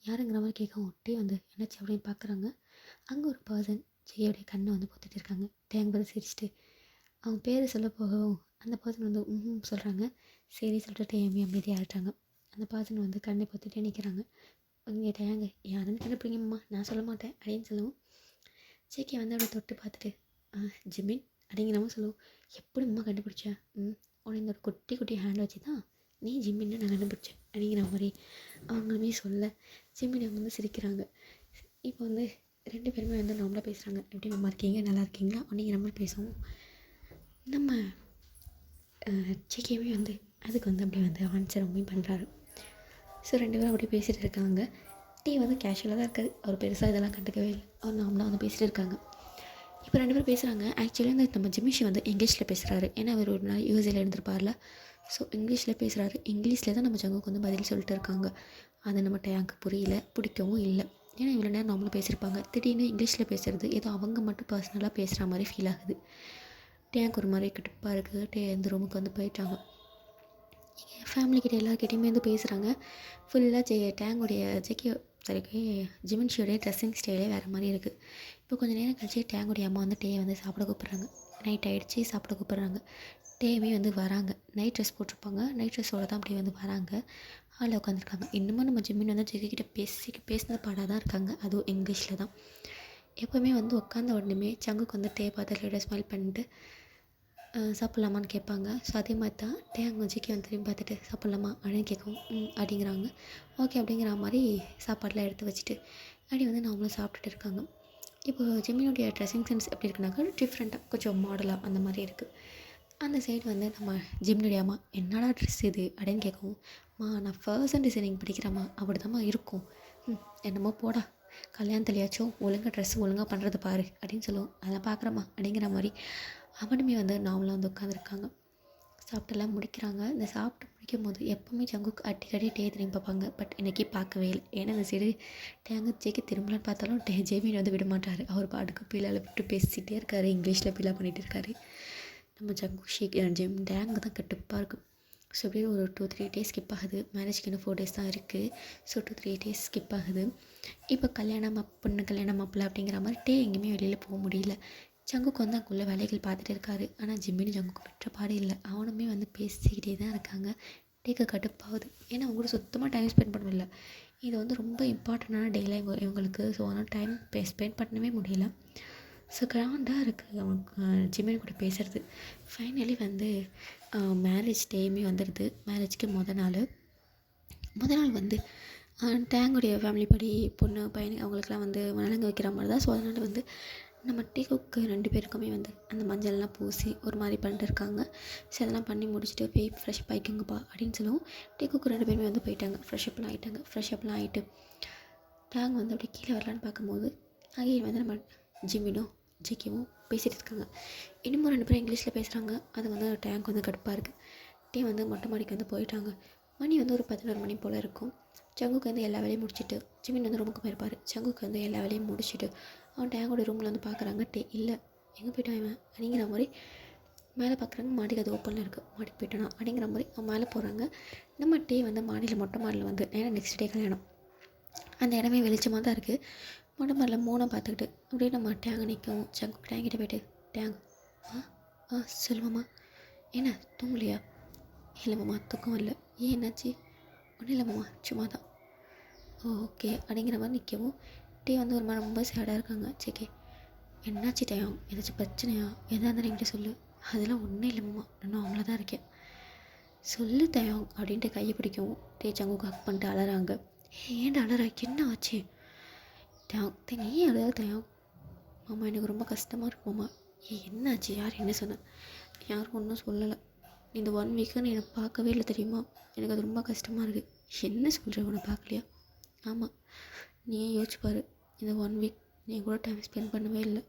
யாருங்கிற மாதிரி கேட்கவும் டே வந்து என்னாச்சு அப்படின்னு பார்க்குறாங்க. அங்கே ஒரு பர்சன் ஜேகேயோடைய கண்ணை வந்து பொத்திட்டு இருக்காங்க. டேங்க பார்த்து சிரிச்சிட்டு அவங்க பேர் சொல்ல போகவும் அந்த பர்சன் வந்து சொல்கிறாங்க. சரி சொல்லிட்டு டேமே அமைதியாக ஆகிட்டாங்க. அந்த பர்சன் வந்து கண்ணை பொத்திட்டே நிற்கிறாங்க. இங்கே டேங்க யாருன்னு கண்டுபிடிங்கம்மா, நான் சொல்ல மாட்டேன் அப்படின்னு சொல்லவும் ஜேகே வந்து அப்படியே தொட்டு பார்த்துட்டு ஜிமின் அப்படிங்கிற மாதிரி சொல்லுவோம். எப்படி அம்மா கண்டுபிடிச்சேன்? உன்னை இந்த குட்டி குட்டி ஹேண்ட் வச்சு தான் நீ ஜிம்மின்னு நான் கண்டுபிடிச்சேன் அப்படிங்கிற மாதிரி அவங்களுமே சொல்ல ஜிம்மினை வந்து சிரிக்கிறாங்க. இப்போ வந்து 2 பேருமே வந்து நார்மலாக பேசுகிறாங்க. எப்படி நம்ம இருக்கீங்க, நல்லா இருக்கீங்களா அப்படிங்கிற மாதிரி பேசுவோம். நம்ம ஜேகேவே வந்து அதுக்கு வந்து அப்படி வந்து ஆன்சர் பண்ணுறாரு. ஸோ 2 பேரும் அப்படியே பேசிகிட்டு இருக்காங்க. டீ வந்து கேஷுவலாக தான் இருக்காது. அவர் பெருசாக இதெல்லாம் கண்டுக்கவே இல்லை. அவர் நார்மலாக வந்து பேசிகிட்டு இருக்காங்க. இப்போ 2 பேரும் பேசுகிறாங்க. ஆக்சுவலி வந்து நம்ம ஜிமிஷி வந்து இங்கிலீஷில் பேசுகிறாரு. ஏன்னா அவர் ஒரு நாள் யூஎஸ்ஏல இருந்திருப்பார்ல. ஸோ இங்கிலீஷில் பேசுகிறாரு. இங்கிலீஷில் தான் நம்ம ஜங்குக்கு வந்து பதில் சொல்லிட்டு இருக்காங்க. அது நம்ம டேங்க்கு புரியல, பிடிக்கவும் இல்லை. ஏன்னா இவ்வளோ நேரம் நார்மலாக பேசியிருப்பாங்க. திடீர்னு இங்கிலீஷில் பேசுகிறது ஏதோ அவங்க மட்டும் பர்சனலாக பேசுகிற மாதிரி ஃபீல் ஆகுது. டேங்க் ஒரு மாதிரி கடுப்பாக இருக்குது. இந்த ரூமுக்கு வந்து போயிட்டாங்க. ஃபேமிலிக்கிட்ட எல்லாருக்கிட்டையுமே வந்து பேசுகிறாங்க. ஃபுல்லாக டேங்குடைய ஜிமின்ஷியோடைய ட்ரெஸ்ஸிங் ஸ்டைலே வேறு மாதிரி இருக்குது. இப்போ கொஞ்சம் நேரம் கழிச்சு டேங்குடைய அம்மா வந்து டேயை வந்து சாப்பிட கூப்பிட்றாங்க. நைட் ஆகிடுச்சி, சாப்பிட கூப்பிட்றாங்க. டேயுமே வந்து வராங்க. நைட் ட்ரெஸ் போட்டிருப்பாங்க. நைட் ட்ரெஸ்ஸோடு தான் அப்படியே வந்து வராங்க. ஹாலில் உட்காந்துருக்காங்க. இன்னமும் நம்ம ஜிம்மின் வந்து ஜெகிக்கிட்ட பேசினது பாடாக தான் இருக்காங்க. அதுவும் இங்கிலீஷில் தான். எப்போவுமே வந்து உட்காந்த உடனே சங்குக்கு வந்து டே பார்த்து லைட்டாக ஸ்மைல் பண்ணிட்டு சாப்பிட்லாமான்னு கேட்பாங்க. ஸோ அதே மாதிரி தான் அவங்க ஜிக்கி வந்து திரும்பி பார்த்துட்டு சாப்பிட்லாமா அப்படின்னு கேட்கவும் அப்படிங்கிறாங்க. ஓகே அப்படிங்கிற மாதிரி சாப்பாடெலாம் எடுத்து வச்சுட்டு அப்படி வந்து நார்மலாக சாப்பிட்டுட்டு இருக்காங்க. இப்போ ஜிம்மினுடைய ட்ரெஸ்ஸிங் சென்ஸ் எப்படி இருக்குனாக்கா டிஃப்ரெண்ட்டாக கொஞ்சம் மாடலாக அந்த மாதிரி இருக்குது. அந்த சைடு வந்து நம்ம ஜிம்னுடைய அம்மா என்னடா ட்ரெஸ் இது அப்படின்னு கேட்கவும், நான் ஃபர்ஸ்ட் டிசைனிங் படிக்கிறேம்மா, அப்படி தாம்மா இருக்கும். என்னமோ போடா, கல்யாணத்துலையாச்சும் ஒழுங்காக ட்ரெஸ் ஒழுங்காக பண்ணுறது பாரு அப்படின்னு சொல்லுவோம். அதெல்லாம் பார்க்குறம்மா அப்படிங்கிற மாதிரி அவனுமே வந்து நார்மலாக வந்து உட்காந்துருக்காங்க. சாப்பிட்டெல்லாம் முடிக்கிறாங்க. இந்த சாப்பிட்டு முடிக்கும் போது எப்போவுமே ஜங்குக்கு அடிக்கடி டே திரும்பி பார்ப்பாங்க. பட் இன்றைக்கி பார்க்கவே இல்லை. ஏன்னா இந்த சைடு டேங்கு ஜேக்கு திரும்பலான்னு பார்த்தாலும் ஜேமின் வந்து விட மாட்டார். அவர் பாட்டுக்கு பீலாவில் விட்டு பேசிகிட்டே இருக்கார். இங்கிலீஷில் பீலா பண்ணிகிட்டு இருக்காரு. நம்ம ஜங்கு டேங்கு தான் கட்டுப்பாக இருக்கும். ஸோ அப்படியே ஒரு 2-3 டேஸ் ஸ்கிப் ஆகுது. மேரேஜ்க்கு இன்னும் 4 டேஸ் தான் இருக்குது. ஸோ 2-3 டேஸ் ஸ்கிப் ஆகுது. இப்போ பொண்ணு கல்யாணம் மாப்பிள்ள அப்படிங்கிற மாதிரி டே எங்கேயுமே வெளியில் போக முடியல. ஜங்குக்கு வந்து அங்குள்ள வேலைகள் பார்த்துட்டு இருக்காரு. ஆனால் ஜிம்மின்னு ஜங்குக்கு விட்ட பாடு இல்லை. அவனுமே வந்து பேசிக்கிட்டே தான் இருக்காங்க. டேக்கு கடுப்பாகுது. ஏன்னா அவங்க கூட சுத்தமாக டைம் ஸ்பெண்ட் பண்ணவில்லை. இது வந்து ரொம்ப இம்பார்ட்டண்டான டேலாம் இவங்களுக்கு. ஸோ அதனால் டைம் ஸ்பெண்ட் பண்ணவே முடியல. ஸோ கிராண்டாக இருக்குது அவனுக்கு ஜிம்மின் கூட பேசுகிறது. ஃபைனலி வந்து மேரேஜ் டேயுமே வந்துடுது. மேரேஜ்க்கு மொதல் நாள் வந்து டேங்குடைய ஃபேமிலி படி பொண்ணு பையன் அவங்களுக்குலாம் வந்து மணலங்க வைக்கிற மாதிரி தான். ஸோ அதனால் வந்து நம்ம டீக்குக்கு 2 பேருக்குமே வந்து அந்த மஞ்சள்லாம் பூசி ஒரு மாதிரி பண்ணிட்டு இருக்காங்க. ஸோ அதெல்லாம் பண்ணி முடிச்சுட்டு போய் ஃப்ரெஷ்அப் ஆகிக்கோங்கப்பா அப்படின்னு சொல்லுவோம். டீக்குக்கு 2 பேருமே வந்து போயிட்டாங்க. ஃப்ரெஷ்அப்லாம் ஆகிட்டு டேங் வந்து அப்படியே கீழே வரலான்னு பார்க்கும்போது அகைன் வந்து நம்ம ஜிம்மினும் ஜிக்கியும் பேசிகிட்டு இருக்காங்க. இன்னமும் 2 பேரும் இங்கிலீஷில் பேசுகிறாங்க. அது வந்து டேங்க் வந்து கடுப்பாக இருக்குது. டீ வந்து மொட்டை மாடிக்கு வந்து போயிட்டாங்க. மணி வந்து ஒரு 11 மணி போல் இருக்கும். ஜங்குக்கு வந்து எல்லா வேலையும் முடிச்சுட்டு ஜிம்மின் வந்து ரூமுக்கு போயிருப்பார். ஜங்குக்கு வந்து எல்லா வேலையும் முடிச்சுட்டு அவன் டேங்கோட ரூமில் வந்து பார்க்குறாங்க. டே இல்லை, எங்கே போய்ட்டான் இவன் அப்படிங்கிற மாதிரி மேலே பார்க்குறாங்க. மாடிக்கு அது ஓப்பனில் இருக்குது. மாடிக்கு போய்ட்டானா அப்படிங்கிற மாதிரி அவன் மேலே போகிறாங்க. நம்ம டே வந்து மொட்டை மாடியில் வந்து நேராக நெக்ஸ்ட் டே கல்யாணம். அந்த இடமே வெளிச்சமாக தான் இருக்குது. மொட்டை மாடியில் மூணை பார்த்துக்கிட்டு அப்படியே நம்ம டேங்க நிற்கவும் ஜங்கு டேங்கிட்ட போய்ட்டு டேங் சொல்லுவாம்மா, என்ன தூங்கலையா? இல்லை மாமா தூக்கம் இல்லை. ஏன் என்னாச்சு? ஒன்றும் இல்லை மாமா, சும்மா தான். ஓகே அப்படிங்கிற மாதிரி நிற்கவும் டே வந்து ஒரு மாதிரி ரொம்ப சேடாக இருக்காங்க. சேக்கே என்னாச்சு டயம்? ஏதாச்சும் பிரச்சனையா? எதாக இருந்தாலும் என்கிட்ட சொல்லு. அதெல்லாம் ஒன்றும் இல்லை மாமா, நான் அவங்கள தான் இருக்கேன். சொல்லு தயம் அப்படின்ட்டு கையை பிடிக்கவும் டே ஜங்குக்கு ஹக் பண்ணிட்டு அலறாங்க. ஏன்டா அலற? என்ன ஆச்சு? நீ அழுதா தயம்? மாமா எனக்கு ரொம்ப கஷ்டமாக இருக்கு மாமா. என்னாச்சு? யார் என்ன சொன்னேன்? யாரும் ஒன்றும் சொல்லலை. இந்த 1 வீக்காக நீ என்னை பார்க்கவே இல்லை தெரியுமா? எனக்கு அது ரொம்ப கஷ்டமாக இருக்குது. என்ன சொல்கிற? உன்னை பார்க்கலையா? ஆமாம், நீயே யோசிச்சு பாரு. இந்த 1 வீக் நீ கூட டைம் ஸ்பெண்ட் பண்ணவே இல்லை.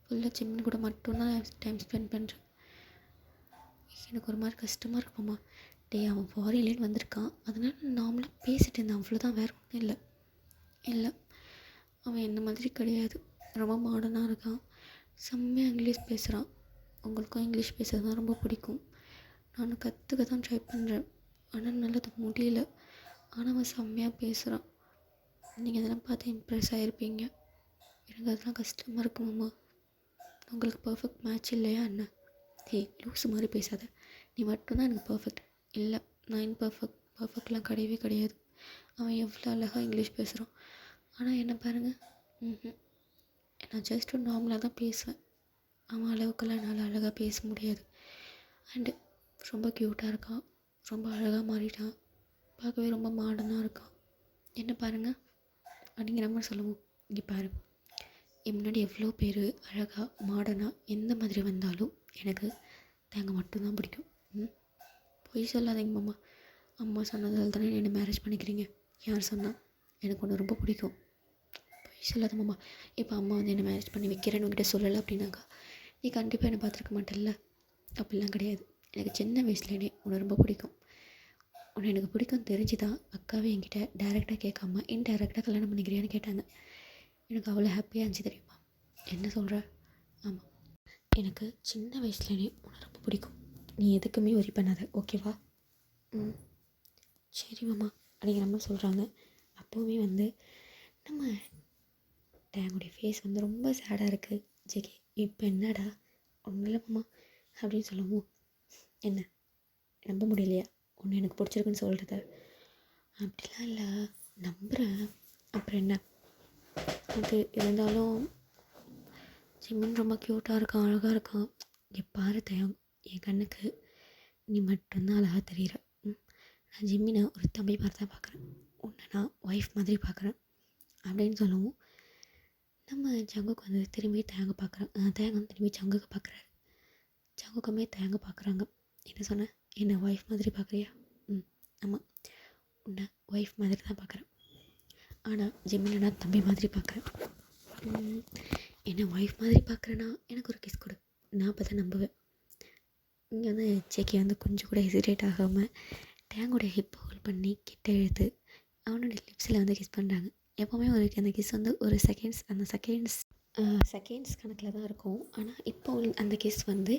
ஃபுல்லாக ஜிம்மின் கூட மட்டும்தான் டைம் ஸ்பெண்ட் பண்ணுறேன். எனக்கு ஒரு மாதிரி கஷ்டமாக இருக்குமாம்மா. அவன் ஃபாரின்லேன்னு வந்திருக்கான். அதனால் நான் நார்மலாக பேசிட்டு இருந்தேன், அவ்வளோதான், வேறு ஒன்றும் இல்லை. அவன் என்ன மாதிரி கிடையாது. ரொம்ப மாடர்னாக இருக்கான். செம்மையாக இங்கிலீஷ் பேசுகிறான். உங்களுக்கும் இங்கிலீஷ் பேசுகிறது தான் ரொம்ப பிடிக்கும். நான் கற்றுக்க தான் ட்ரை பண்ணுறேன். ஆனால் நல்லது முடியல. ஆனால் அவன் செம்மையாக பேசுகிறான். நீங்கள் அதெல்லாம் பார்த்து இம்ப்ரெஸ் ஆகிருப்பீங்க. எனக்கு அதெல்லாம் கஷ்டமாக இருக்குமாம்மா. உங்களுக்கு பர்ஃபெக்ட் மேட்ச் இல்லையா என்ன? லூஸு மாதிரி பேசாத. நீ மட்டும்தான் எனக்கு பர்ஃபெக்ட். இல்லை, நான் பர்ஃபெக்ட்லாம் கிடையாது. அவன் எவ்வளோ அழகாக இங்கிலீஷ் பேசுகிறான். ஆனால் என்ன பாருங்கள், நான் ஜஸ்ட்டு நார்மலாக தான் பேசுவேன். அவன் அளவுக்கெல்லாம் என்னால் அழகாக பேச முடியாது. அண்டு ரொம்ப க்யூட்டாக இருக்கான். ரொம்ப அழகாக மாறிட்டான். பார்க்கவே ரொம்ப மாடர்னாக இருக்கான். என்ன பாருங்கள் அப்படிங்கிற மாதிரி சொல்லுவோம். இங்கே பாரு, என் முன்னாடி எவ்வளோ பேர் அழகாக மாடர்னாக எந்த மாதிரி வந்தாலும் எனக்கு தேங்க மட்டும்தான் பிடிக்கும். பொய் சொல்லாதீங்க மாமா. அம்மா சொன்னதால் தானே என்னை மேரேஜ் பண்ணிக்கிறீங்க. யார் சொன்னா? எனக்கு உன்னை ரொம்ப பிடிக்கும். பொய் சொல்லாத மாமா. இப்போ அம்மா வந்து என்னை மேரேஜ் பண்ணி வைக்கிறேன்னு உங்ககிட்ட சொல்லலை அப்படின்னாக்கா நீ கண்டிப்பாக என்னை பார்த்துருக்க மாட்டேல்ல. அப்படிலாம் கிடையாது. எனக்கு சின்ன வயசுலேயே உன்னை ரொம்ப பிடிக்கும். உன்னை எனக்கு பிடிக்கும் தெரிஞ்சு தான் அக்காவே என்கிட்ட டேரெக்டாக கேட்காம இன்டேரக்டாக கல்யாணம் பண்ணிக்கிறியான்னு கேட்டாங்க. எனக்கு அவ்வளோ ஹாப்பியாக இருந்துச்சு தெரியுமா. என்ன சொல்கிற? ஆமாம், எனக்கு சின்ன வயசுலேயே உன்னை ரொம்ப பிடிக்கும். நீ எதுக்குமே ஒரி பண்ணாத, ஓகேவா? ம், சரி மாமா அப்படிங்கிற மாதிரி சொல்கிறாங்க. அப்போவுமே வந்து நம்ம டேங்குடைய ஃபேஸ் வந்து ரொம்ப சேடாக இருக்குது. ஜெகி இப்போ என்னடா? ஒன்றும் இல்லை மாமா அப்படின்னு சொல்லவும், என்ன நம்ப முடியலையா ஒன்று எனக்கு பிடிச்சிருக்குன்னு சொல்கிறத? அப்படிலாம் இல்லை, நம்புகிறேன். அப்புறம் என்ன? அது இருந்தாலும் ஜிம்மன் ரொம்ப க்யூட்டாக இருக்கான், அழகாக இருக்கான். இங்கே பாரு தயம், என் கண்ணுக்கு நீ மட்டும்தான் அழகாக தெரிகிற. நான் ஜிம்மினை ஒரு தம்பி மாதிரி தான் பார்க்குறேன், உன்னை நான் ஒய்ஃப் மாதிரி பார்க்குறேன் அப்படின்னு சொல்லவும், நம்ம ஜங்குக்கு வந்து திரும்பி தேங்க பார்க்குறாங்க. தேங்க வந்து திரும்பி ஜங்குக்கு பார்க்குறாரு. ஜங்குக்குமே தேங்க பார்க்குறாங்க. என்ன சொன்னேன்? என்னை ஒய்ஃப் மாதிரி பார்க்குறியா? ஆமாம், உன்னை ஒய்ஃப் மாதிரி தான் பார்க்குறேன். ஆனால் ஜிம்மினை நான் தம்பி மாதிரி பார்க்குறேன். என்னை ஒய்ஃப் மாதிரி பார்க்குறேன்னா எனக்கு ஒரு கிஸ் கொடு, நான் அப்போ தான் நம்புவேன். இங்கே வந்து ஜெக்கி வந்து கொஞ்சம் கூட ஹெசிடேட் ஆகாமல் டேங்கோட ஹிப்பை ஹோல்ட் பண்ணி கிட்ட இழுத்து அவனோட லிப்ஸில் வந்து கிஸ் பண்ணுறாங்க. எப்போவுமே ஒரு அந்த கிஸ் வந்து ஒரு செகண்ட்ஸ், அந்த செகண்ட்ஸ் கணக்கில் தான் இருக்கும். ஆனால் இப்போ அந்த கிஸ் வந்து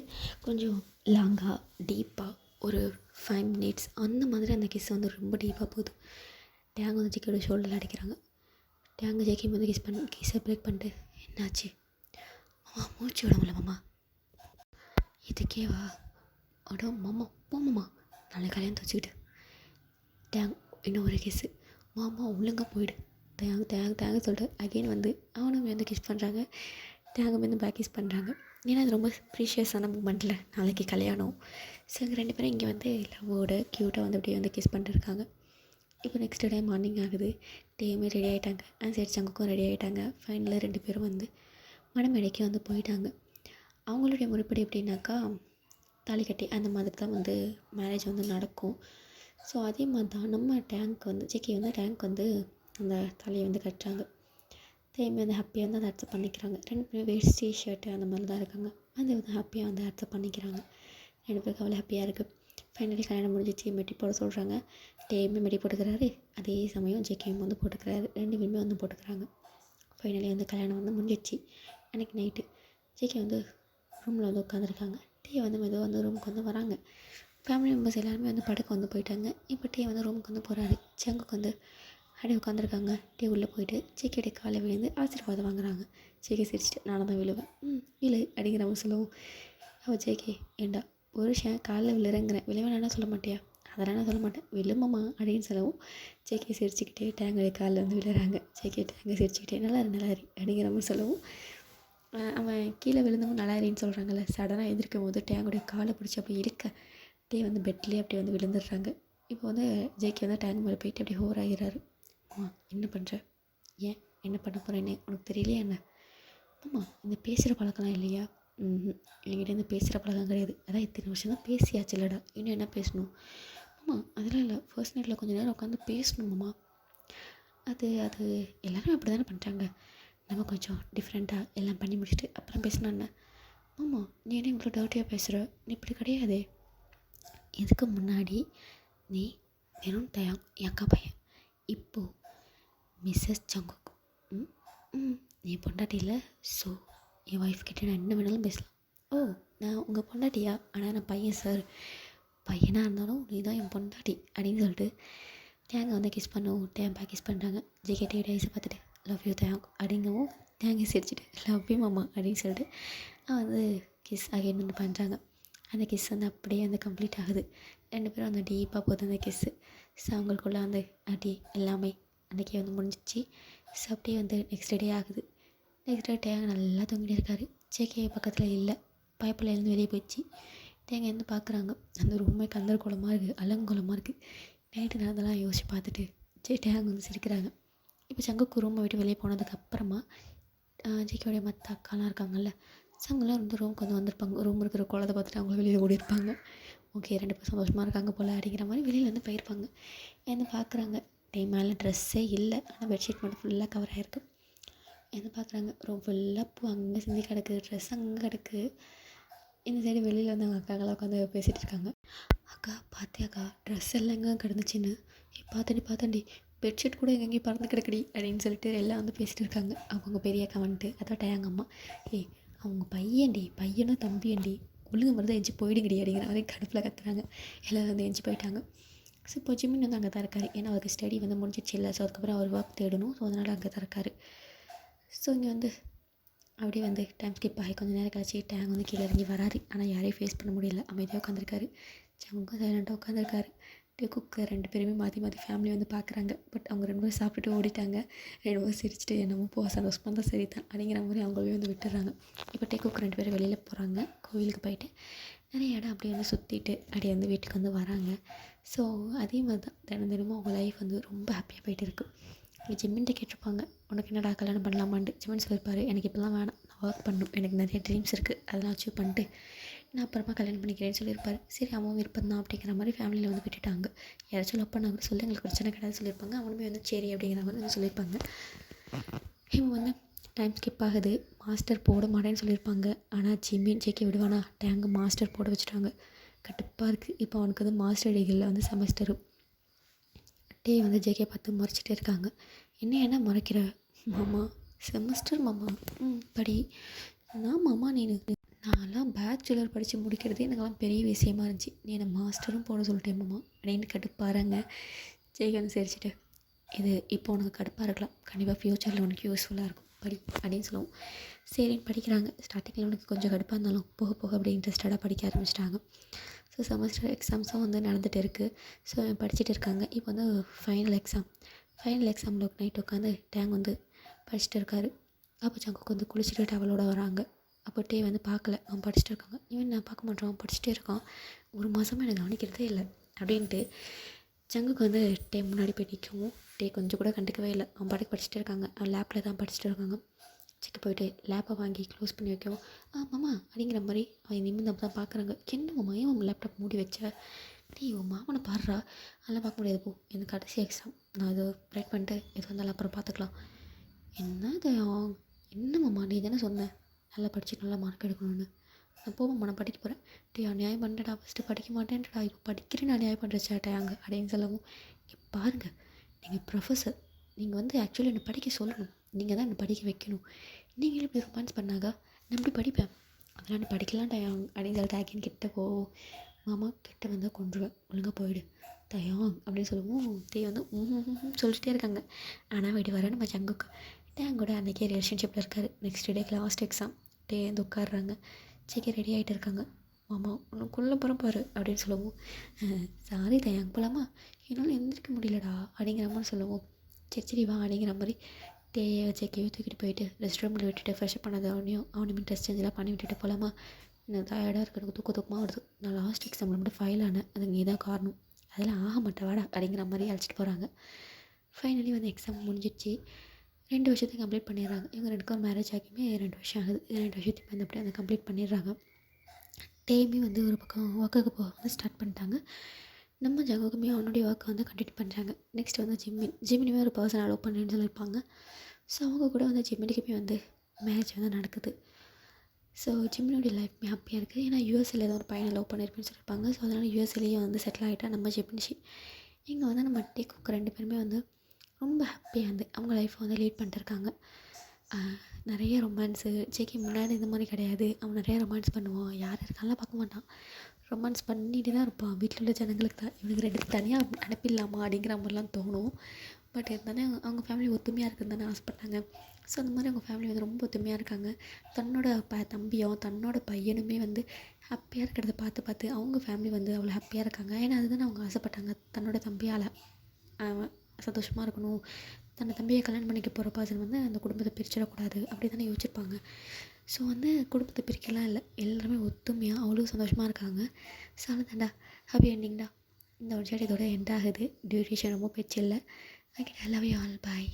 கொஞ்சம் லாங்காக டீப்பாக ஒரு 5 minutes அந்த மாதிரி அந்த கிஸ் வந்து ரொம்ப டீப்பாக போகுது. டேங் வந்து ஜெக்கியோட ஷோல்டரில் அடிக்கிறாங்க. டேங்கு ஜெக்கி வந்து கிஸ்ஸை பிரேக் பண்ணிட்டு, என்னாச்சு மாமா? மூச்சு விட முடியல மாமா. இதுக்கேவா? அடோ மாமா போ மாமா, நாளைக்கு கல்யாணத்தை வச்சுக்கிட்டு. டேங் இன்னும் ஒரு கிஸ்ஸு, மாமா ஒழுங்காக போயிடு. தேங்க சொல்லிட்டு அகெயின் வந்து அவனும் வந்து கிஸ் பண்ணுறாங்க. தேங்க வந்து பேக் கிஸ் பண்ணுறாங்க. ஏன்னா அது ரொம்ப ப்ரீஷியஸான மூமெண்ட்டில் நாளைக்கு கல்யாணம். ஸோ இங்கே 2 பேரும் இங்கே வந்து லவ்வோட க்யூட்டாக வந்து அப்படியே வந்து கிஸ் பண்ணிட்டுருக்காங்க. இப்போ நெக்ஸ்ட் டே மார்னிங் ஆகுது. டேயுமே ரெடி ஆகிட்டாங்க. சரி சங்குக்கும் ரெடி ஆகிட்டாங்க. ஃபைனலாக 2 பேரும் வந்து மணமேடைக்கு வந்து போயிட்டாங்க. அவங்களுடைய முறைப்படி எப்படின்னாக்கா தாலி கட்டி அந்த மாதிரி தான் வந்து மேரேஜ் வந்து நடக்கும். ஸோ அதே மாதிரி தான் நம்ம டேங்க் வந்து ஜெக்கி வந்து டேங்க் வந்து அந்த தாலியை வந்து கட்டுறாங்க. தேயுமே வந்து ஹாப்பியாக வந்து அதை அக்செப்ட் பண்ணிக்கிறாங்க. 2 பேரும் வேஷ்டி ஷர்ட்டு அந்த மாதிரி தான் இருக்காங்க. அதை வந்து ஹாப்பியாக வந்து அக்செப்ட் பண்ணிக்கிறாங்க. 2 பேருக்கு அவ்வளோ ஹாப்பியாக இருக்குது. ஃபைனலி கல்யாணம் முடிஞ்சிச்சு. மெட்டி போட சொல்கிறாங்க. டேயுமே மெட்டி போட்டுக்கிறாரு. அதே சமயம் ஜெக்கியும் வந்து போட்டுக்கிறாரு. 2 பேருமே வந்து போட்டுக்கிறாங்க. ஃபைனலி வந்து கல்யாணம் வந்து முடிஞ்சிச்சு. அன்றைக்கி நைட்டு ஜெக்கி வந்து ரூமில் வந்து உட்காந்துருக்காங்க. டே வந்து மெதுவாக வந்து ரூமுக்கு வந்து வராங்க. ஃபேமிலி மெம்பர்ஸ் எல்லாருமே வந்து படுக்க வந்து போயிட்டாங்க. இப்போ டே வந்து ரூமுக்கு வந்து போகிறாரு. ஜங்குக்கு வந்து அப்படியே உட்காந்துருக்காங்க. டே உள்ளே போயிட்டு ஜெக்கியோடைய காலை விழுந்து ஆசீர்வாதம் வாங்குறாங்க. ஜெக்கி சிரிச்சிட்டு, நானும் தான் விழுவேன், விழு அப்படிங்கிற மாதிரி சொல்லவும், அவள் ஜெக்கி ஏண்டா புருஷன் காலில் விழுறேங்கிறேன், விழுவேனா சொல்ல மாட்டியா? அதெல்லாம் நான் சொல்ல மாட்டேன், விழுமம்மா அப்படின்னு சொல்லவும் ஜெக்கி சிரிச்சுக்கிட்டே டேங்கோடைய காலில் வந்து விழுறாங்க. ஜெக்கி டேங்கை சிரிச்சுக்கிட்டே நல்லாரு அப்படிங்கிற மாதிரி சொல்லவும், அவன் கீழே விழுந்தவங்க நல்லாரின்னு சொல்கிறாங்கல்ல, சடனாக எதிர்க்கும் போது டேங்கோடைய காலை பிடிச்சி அப்படி இழுக்க டே வந்து பெட்லேயே அப்படியே வந்து விழுந்துடுறாங்க. இப்போ வந்து ஜெக்கி வந்து டேங்க் மேலே போயிட்டு அப்படியே ஹோர் ஆகிறாரு. என்ன பண்ணுற? ஏன் என்ன பண்ண போகிறேன்னு உனக்கு தெரியலையா என்ன? ஆமாம், இந்த பேசுகிற பழக்கம்லாம் இல்லையா? என்கிட்ட இந்த பேசுகிற பழக்கம் கிடையாது. அதான் இத்தனை வருஷம் தான் பேசியாச்சு இல்லைடா, இன்னும் என்ன பேசணும்? ஆமாம் அதெல்லாம் இல்லை, ஃபர்ஸ்ட் நைட்டில் கொஞ்சம் நேரம் உட்காந்து பேசணுமாம்மா. அது எல்லோரும் அப்படி தானே பண்ணுறாங்க. நம்ம கொஞ்சம் டிஃப்ரெண்ட்டாக எல்லாம் பண்ணி முடிச்சுட்டு அப்புறம் பேசினா என்ன? ஆமாம், நீ என்ன இவ்வளோ டர்ட்டியாக பேசுகிற? நீ இப்படி கிடையாதே. இதுக்கு முன்னாடி நீ வெறும் தயாங் என் அக்கா பையன், இப்போது மிஸ்ஸஸ் ஜங்குக். நீ பொண்டாட்டி இல்லை, ஸோ என் ஒய்ஃப் கிட்டே நான் என்ன வேணாலும் பேசலாம். ஓ, நான் உங்கள் பொண்டாட்டியா? ஆனால் நான் பையன் சார். பையனாக இருந்தாலும் நீ தான் என் பொண்டாட்டி அப்படின்னு சொல்லிட்டு தேங்க வந்து கிஸ் பண்ணுவோம். டேம்பா கிஸ் பண்ணுறாங்க. ஜெகே ஐஸை பார்த்துட்டு லவ் யூ தேங் அப்படிங்கவும் தேங்க சிரிச்சிட்டு லவ் யூ மாமா அப்படின்னு சொல்லிட்டு வந்து கிஸ் அகைன் வந்து பண்ணுறாங்க. அந்த கிஸ் வந்து அப்படியே வந்து கம்ப்ளீட் ஆகுது. 2 பேரும் அந்த டீப்பாக போகுது அந்த கிஸ்ஸு. ஸோ அவங்களுக்குள்ள அந்த அடி எல்லாமே அன்றைக்கே வந்து முடிஞ்சிச்சு. ஸோ அப்படியே வந்து நெக்ஸ்ட் டே ஆகுது. நெக்ஸ்ட் டே டேங்க நல்லா தூங்கிட்டே இருக்காரு. ஜேகே பக்கத்தில் இல்லை, பைப்பில் இருந்து வெளியே போயிடுச்சு. தேங்க இருந்து பார்க்குறாங்க. அந்த ரூமே கந்தர்கோலமாக இருக்குது, அலங்கோலமாக இருக்குது. நைட்டு நடந்தெல்லாம் யோசிச்சு பார்த்துட்டு டேங்க வந்து சிரிக்கிறாங்க. இப்போ சங்குக்கு ரூமை விட்டு வெளியே போனதுக்கப்புறமா ஜேகேயோடைய மற்ற அக்காலாம் இருக்காங்கல்ல, ஸோ அவங்களாம் வந்து ரூமுக்கு வந்து வந்திருப்பாங்க. ரூம் இருக்கிற குளத்தை பார்த்துட்டு அவங்கள வெளியே ஓடி இருப்பாங்க. ஓகே 2 பேரும் சந்தோஷமாக இருக்காங்க போல் அப்படிங்கிற மாதிரி வெளியிலேருந்து போயிருப்பாங்க. என்ன பார்க்குறாங்க, மேலே ட்ரெஸ்ஸே இல்லை, ஆனால் பெட்ஷீட் மட்டும் ஃபுல்லாக கவர் ஆகிருக்கு. என்ன பார்க்குறாங்க, ரொம்ப ஃபுல்லாக பூ அங்கே சிந்தி கிடக்கு, ட்ரெஸ் அங்கே கிடக்கு. இந்த சைடு வெளியில் வந்து அவங்க அக்காக்கெல்லாம் உட்காந்து பேசிகிட்டு இருக்காங்க. அக்கா பார்த்தியாக்கா ட்ரெஸ் எல்லாம் எங்கே கிடந்துச்சின்னு? பார்த்தேன்டி பெட்ஷீட் கூட எங்கேயும் பறந்து கிடக்குடி அப்படின்னு சொல்லிட்டு எல்லாம் வந்து பேசிகிட்டு இருக்காங்க. அவங்க பெரிய அக்கா வந்துட்டு அதோட எங்கள் அம்மா, அவங்க பையனும் தம்பியண்டி, ஒழுங்கு மாதிரி தான் எஞ்சி போயிடுங்கடி அப்படிங்கிற மாதிரி கடுப்பில் கத்துறாங்க. எல்லோரும் வந்து எஞ்சி போயிட்டாங்க. ஸோ இப்போ ஜிம்மின் வந்து அங்கே தான் இருக்கார். ஏன்னா அவருக்கு ஸ்டடி வந்து முடிஞ்சிச்சு இல்லை. ஸோ அதுக்கப்புறம் அவர் ஒர்க் தேடணும். ஸோ அதனால் அங்கே தான் இருக்கார். ஸோ இங்கே வந்து அப்படியே வந்து டைம் ஸ்கிப் ஆகி கொஞ்சம் நேரம் கழிச்சு டேங் வந்து கீழே இறங்கி வராரு. ஆனால் யாரையும் ஃபேஸ் பண்ண முடியல, அமைதியாக உட்காந்துருக்காரு. ஜங்கும் சைலண்ட்டாக உட்காந்துருக்காரு. குக்கு 2 பேருமே மாற்றி ஃபேமிலி வந்து பார்க்குறாங்க. பட் அவங்க 2 பேரும் சாப்பிட்டுட்டு ஓடிட்டாங்க. 2 பேரும் சிரிச்சுட்டு என்னமோ போ சந்தோஷமாக தான் சரி தான் அப்படிங்கிற மாதிரி அவங்களே வந்து விட்டுறாங்க. இப்போ குக்கு 2 பேரும் வெளியில் போகிறாங்க. கோவிலுக்கு போயிட்டு நிறைய இடம் அப்படியே வந்து சுற்றிட்டு அப்படியே வந்து வீட்டுக்கு வந்து வராங்க. ஸோ அதே மாதிரி தான் தினமும் அவங்க லைஃப் வந்து ரொம்ப ஹாப்பியாக போயிட்டு இருக்குது. இங்கே ஜிம்மின்ட்ட கேட்டிருப்பாங்க, உனக்கு என்னடா கல்யாணம் பண்ணலாமான்ட்டு. ஜிம்மின் சொல்லியிருப்பாரு, எனக்கு இப்போலாம் வேணாம், நான் ஒர்க் பண்ணணும், எனக்கு நிறைய ட்ரீம்ஸ் இருக்குது, அதெல்லாம் அச்சீவ் பண்ணிட்டு நான் அப்புறமா கல்யாணம் பண்ணிக்கிறேன்னு சொல்லியிருப்பாரு. சரி அவன் விருப்பம் தான் அப்படிங்கிற மாதிரி ஃபேமிலியில் வந்து விட்டுட்டாங்க. யாராச்சும் லவ் பண்ணாங்க சொல்லி எங்களுக்கு பிரச்சனை கிடையாது சொல்லியிருப்பாங்க. அவனுமே வந்து சரி அப்படிங்கிற மாதிரி வந்து சொல்லியிருப்பாங்க. இவங்க வந்து டைம் ஸ்கிப் ஆகுது. மாஸ்டர் போட மாட்டேன்னு சொல்லியிருப்பாங்க. ஆனால் ஜிம்மின் ஜேகே விடுவானா, டேங்கு மாஸ்டர் போட வச்சுட்டாங்க. கடுப்பாக இருக்குது. இப்போ அவனுக்கு வந்து மாஸ்டர் டிகிரியில் வந்து செமஸ்டரு. வந்து ஜேகே பார்த்து முறைச்சிட்டே இருக்காங்க. என்ன முறைக்கிற மாமா? செமஸ்டர் மாமா, படி. நான் மாமா நான்லாம் பேச்சுலர் படித்து முடிக்கிறதே எனக்கெல்லாம் பெரிய விஷயமா இருந்துச்சு, நீ என்னை மாஸ்டரும் போட சொல்லிட்டேன் மாமா அப்படின்னு கடுப்பாராங்க. ஜேகே வந்து சிரிச்சிட்டு, இது இப்போ உனக்கு கடுப்பாக இருக்கலாம், கண்டிப்பாக ஃப்யூச்சரில் உனக்கு யூஸ்ஃபுல்லாக இருக்கும், படி அப்படின்னு சொல்லுவோம். சரின்னு படிக்கிறாங்க. ஸ்டார்டிங்கில் உனக்கு கொஞ்சம் கடுப்பாக இருந்தாலும் போக போக அப்படி இன்ட்ரெஸ்டடாக படிக்க ஆரம்பிச்சிட்டாங்க. ஸோ செமஸ்டர் எக்ஸாம்ஸும் வந்து நடந்துகிட்டு இருக்குது. ஸோ படிச்சுட்டு இருக்காங்க. இப்போ வந்து ஃபைனல் எக்ஸாமில் நைட் உட்காந்து டேங் வந்து படிச்சுட்டு இருக்காரு. அப்போ ஜங்குக்கு வந்து குளிச்சுட்டு டவலோட வராங்க. அப்போ வந்து பார்க்கல, அவன் படிச்சுட்டு இருக்காங்க. இவன் நான் பார்க்க மாட்டேன், அவன் படிச்சுட்டே இருக்கான், ஒரு மாதமாக எனக்கு கவனிக்கிறதே இல்லை அப்படின்ட்டு ஜங்குக்கு வந்து முன்னாடி போய் நிற்கவும் கொஞ்சம் கூட கண்டுக்கவே இல்லை. அவன் பாட்டுக்கு படிச்சுட்டே இருக்காங்க. அவன் லேப்பில் தான் படிச்சுட்டு இருக்காங்க. செக்கு போய்ட்டு லேப்பை வாங்கி க்ளோஸ் பண்ணி வைக்கவும் மாமா அப்படிங்கிற மாதிரி அவன் நிமிர்ந்து அப்போ தான் பார்க்குறாங்க. என்ன மாமா ஏன் உங்கள் லேப்டாப் மூடி வச்ச? உன் மாமனை பாடுறா, அதெல்லாம் பார்க்க முடியாது, போ, எனக்கு கடைசி எக்ஸாம், நான் இதை ப்ரேக் பண்ணிட்டு எது வந்தாலும் அப்புறம் பார்த்துக்கலாம். என்ன மாமா நீ தானே சொன்னேன் நல்லா படித்து நல்லா மார்க் எடுக்கணும்னு. நான் போமாம்மா, நான் படிக்க போகிறேன். அநியாயம் பண்ணுறடா, ஃபஸ்ட்டு படிக்க மாட்டேன்டா, இப்போ படிக்கிறேன்னு அநியாயம் பண்ணுற சேட்டையாங்க அப்படின்னு சொல்லவும், இங்கே பாருங்கள், நீங்கள் ப்ரொஃபஸர், நீங்கள் வந்து ஆக்சுவலி என்னை படிக்க சொல்லணும், நீங்கள் தான் என்னை படிக்க வைக்கணும். நீங்களும் இப்படி ரொமான்ஸ் பண்ணாங்க நான் எப்படி படிப்பேன், அதெல்லாம் நீ படிக்கலாம் டயாங் அப்படின்னு சொல்லிட்டு ஆக்கின்னு கிட்ட போவோம். மாமா கிட்ட வந்தால் கொண்டுருவேன், ஒழுங்காக போயிடு தயாங் அப்படின்னு சொல்லுவோம். வந்து சொல்லிகிட்டே இருக்காங்க. ஆனால் வீடு வர நம்ம ஜங்குக்கு டேங்கோட அன்றைக்கே ரிலேஷன்ஷிப்பில் இருக்கார். நெக்ஸ்ட் டே லாஸ்ட் எக்ஸாம் வந்து உட்காடுறாங்க. சீக்கி ரெடி ஆகிட்டு இருக்காங்க. மாமா உனக்குள்ளே போகிற பாரு அப்படின்னு சொல்லுவோம். சாரி தயாங் போகலாமா, என்னால் எந்திரிக்க முடியலடா அப்படிங்கிற மாதிரி சொல்லுவோம். சரி வா அப்படிங்கிற மாதிரி ஜேகேவை தூக்கிட்டு போயிட்டு ரெஸ்ட் ரூமில் விட்டுட்டு ஃப்ரெஷ்அப் பண்ணது அவனையுமே ட்ரெஸ் சேஞ்செலாம் பண்ணி விட்டுட்டு போகலாமா, எனக்கு டயர்டாக இருக்குது, எனக்கு தூக்கமாக வருது, நான் லாஸ்ட் எக்ஸாமில் மட்டும் ஃபெயில் ஆனேன், அது நீ தான் காரணம், அதெல்லாம் ஆக மாட்டேன் வாடா அப்படிங்கிற மாதிரி அழைச்சிட்டு போகிறாங்க. ஃபைனலி வந்து எக்ஸாம் முடிஞ்சிடுச்சு. 2 வருஷத்தையும் கம்ப்ளீட் பண்ணிடுறாங்க. இவங்க 2 பேரும் மேரேஜ் ஆகியுமே 2 வருஷம் ஆகுது. 2 வருஷத்துக்கு வந்து அப்படியே அதை கம்ப்ளீட் பண்ணிடுறாங்க. ஒரு பக்கம் ஒர்க்குக்கு போக வந்து ஸ்டார்ட் பண்ணிட்டாங்க. நம்ம ஜங்குக்குமே அவனுடைய ஒர்க்கை வந்து கண்டினியூ பண்ணுறாங்க. நெக்ஸ்ட் வந்து ஜிம்மினுமே ஒரு பர்சன் அலோவ் பண்ணுறேன்னு சொல்லியிருப்பாங்க. ஸோ அவங்க கூட வந்து ஜிம்மினிக்குமே வந்து மேரேஜ் வந்து நடக்குது. ஸோ ஜிம்மினுடைய லைஃப்மே ஹாப்பியாக இருக்குது. ஏன்னா யூஎஸ்ஏல ஏதோ ஒரு பையனை லவ் பண்ணியிருப்பேன்னு சொல்லியிருப்பாங்க. ஸோ அதனால் யூஎஸ்ஏலேயே வந்து செட்டில் ஆகிட்டா நம்ம ஜிம்மினிஷி. இங்கே வந்து நம்ம குக் 2 பேருமே வந்து ரொம்ப ஹாப்பியாக வந்து அவங்க லைஃப்பை வந்து லீட் பண்ணிட்டுருக்காங்க. நிறைய ரொமான்ஸு. ஜேகே முன்னாடி இந்த மாதிரி கிடையாது. அவன் நிறையா ரொமான்ஸ் பண்ணுவான், யார் இருக்கான்லாம் பார்க்க மாட்டான், ரொமான்ஸ் பண்ணிகிட்டு தான் இருப்பான். வீட்டில் உள்ள ஜனங்களுக்கு தான் இவனுக்கு 2 தனியாக அனுப்பிடலாமா அப்படிங்கிற மாதிரிலாம் தோணும். பட் இருந்தாலும் அவங்க ஃபேமிலி ஒத்துமையாக இருக்குன்னு தானே ஆசைப்பட்டாங்க. ஸோ அந்த மாதிரி அவங்க ஃபேமிலி வந்து ரொம்ப ஒத்துமையாக இருக்காங்க. தன்னோட தம்பியும் தன்னோட பையனுமே வந்து ஹாப்பியாக இருக்கிறத பார்த்து அவங்க ஃபேமிலி வந்து அவ்வளோ ஹாப்பியாக இருக்காங்க. ஏன்னா அதுதானே அவங்க ஆசைப்பட்டாங்க, தன்னோட தம்பியால் சந்தோஷமாக இருக்கணும், தன்னை தம்பியை கல்யாணம் பண்ணிக்க போகிற பர்சன் வந்து அந்த குடும்பத்தை பிரிச்சிடக்கூடாது அப்படி தானே யோசிச்சிருப்பாங்க. ஸோ வந்து குடும்பத்தை பிரிக்கலாம் இல்லை, எல்லாருமே ஒத்துமையாக அவ்வளோ சந்தோஷமாக இருக்காங்க. ஸோ அதுதான்டா ஹாப்பி எண்டிங்டா. இந்த ஒரு இதோட எண்ட் ஆகுது. டியூரேஷன் ரொம்ப பேச்சு இல்லை. I love you all, bye.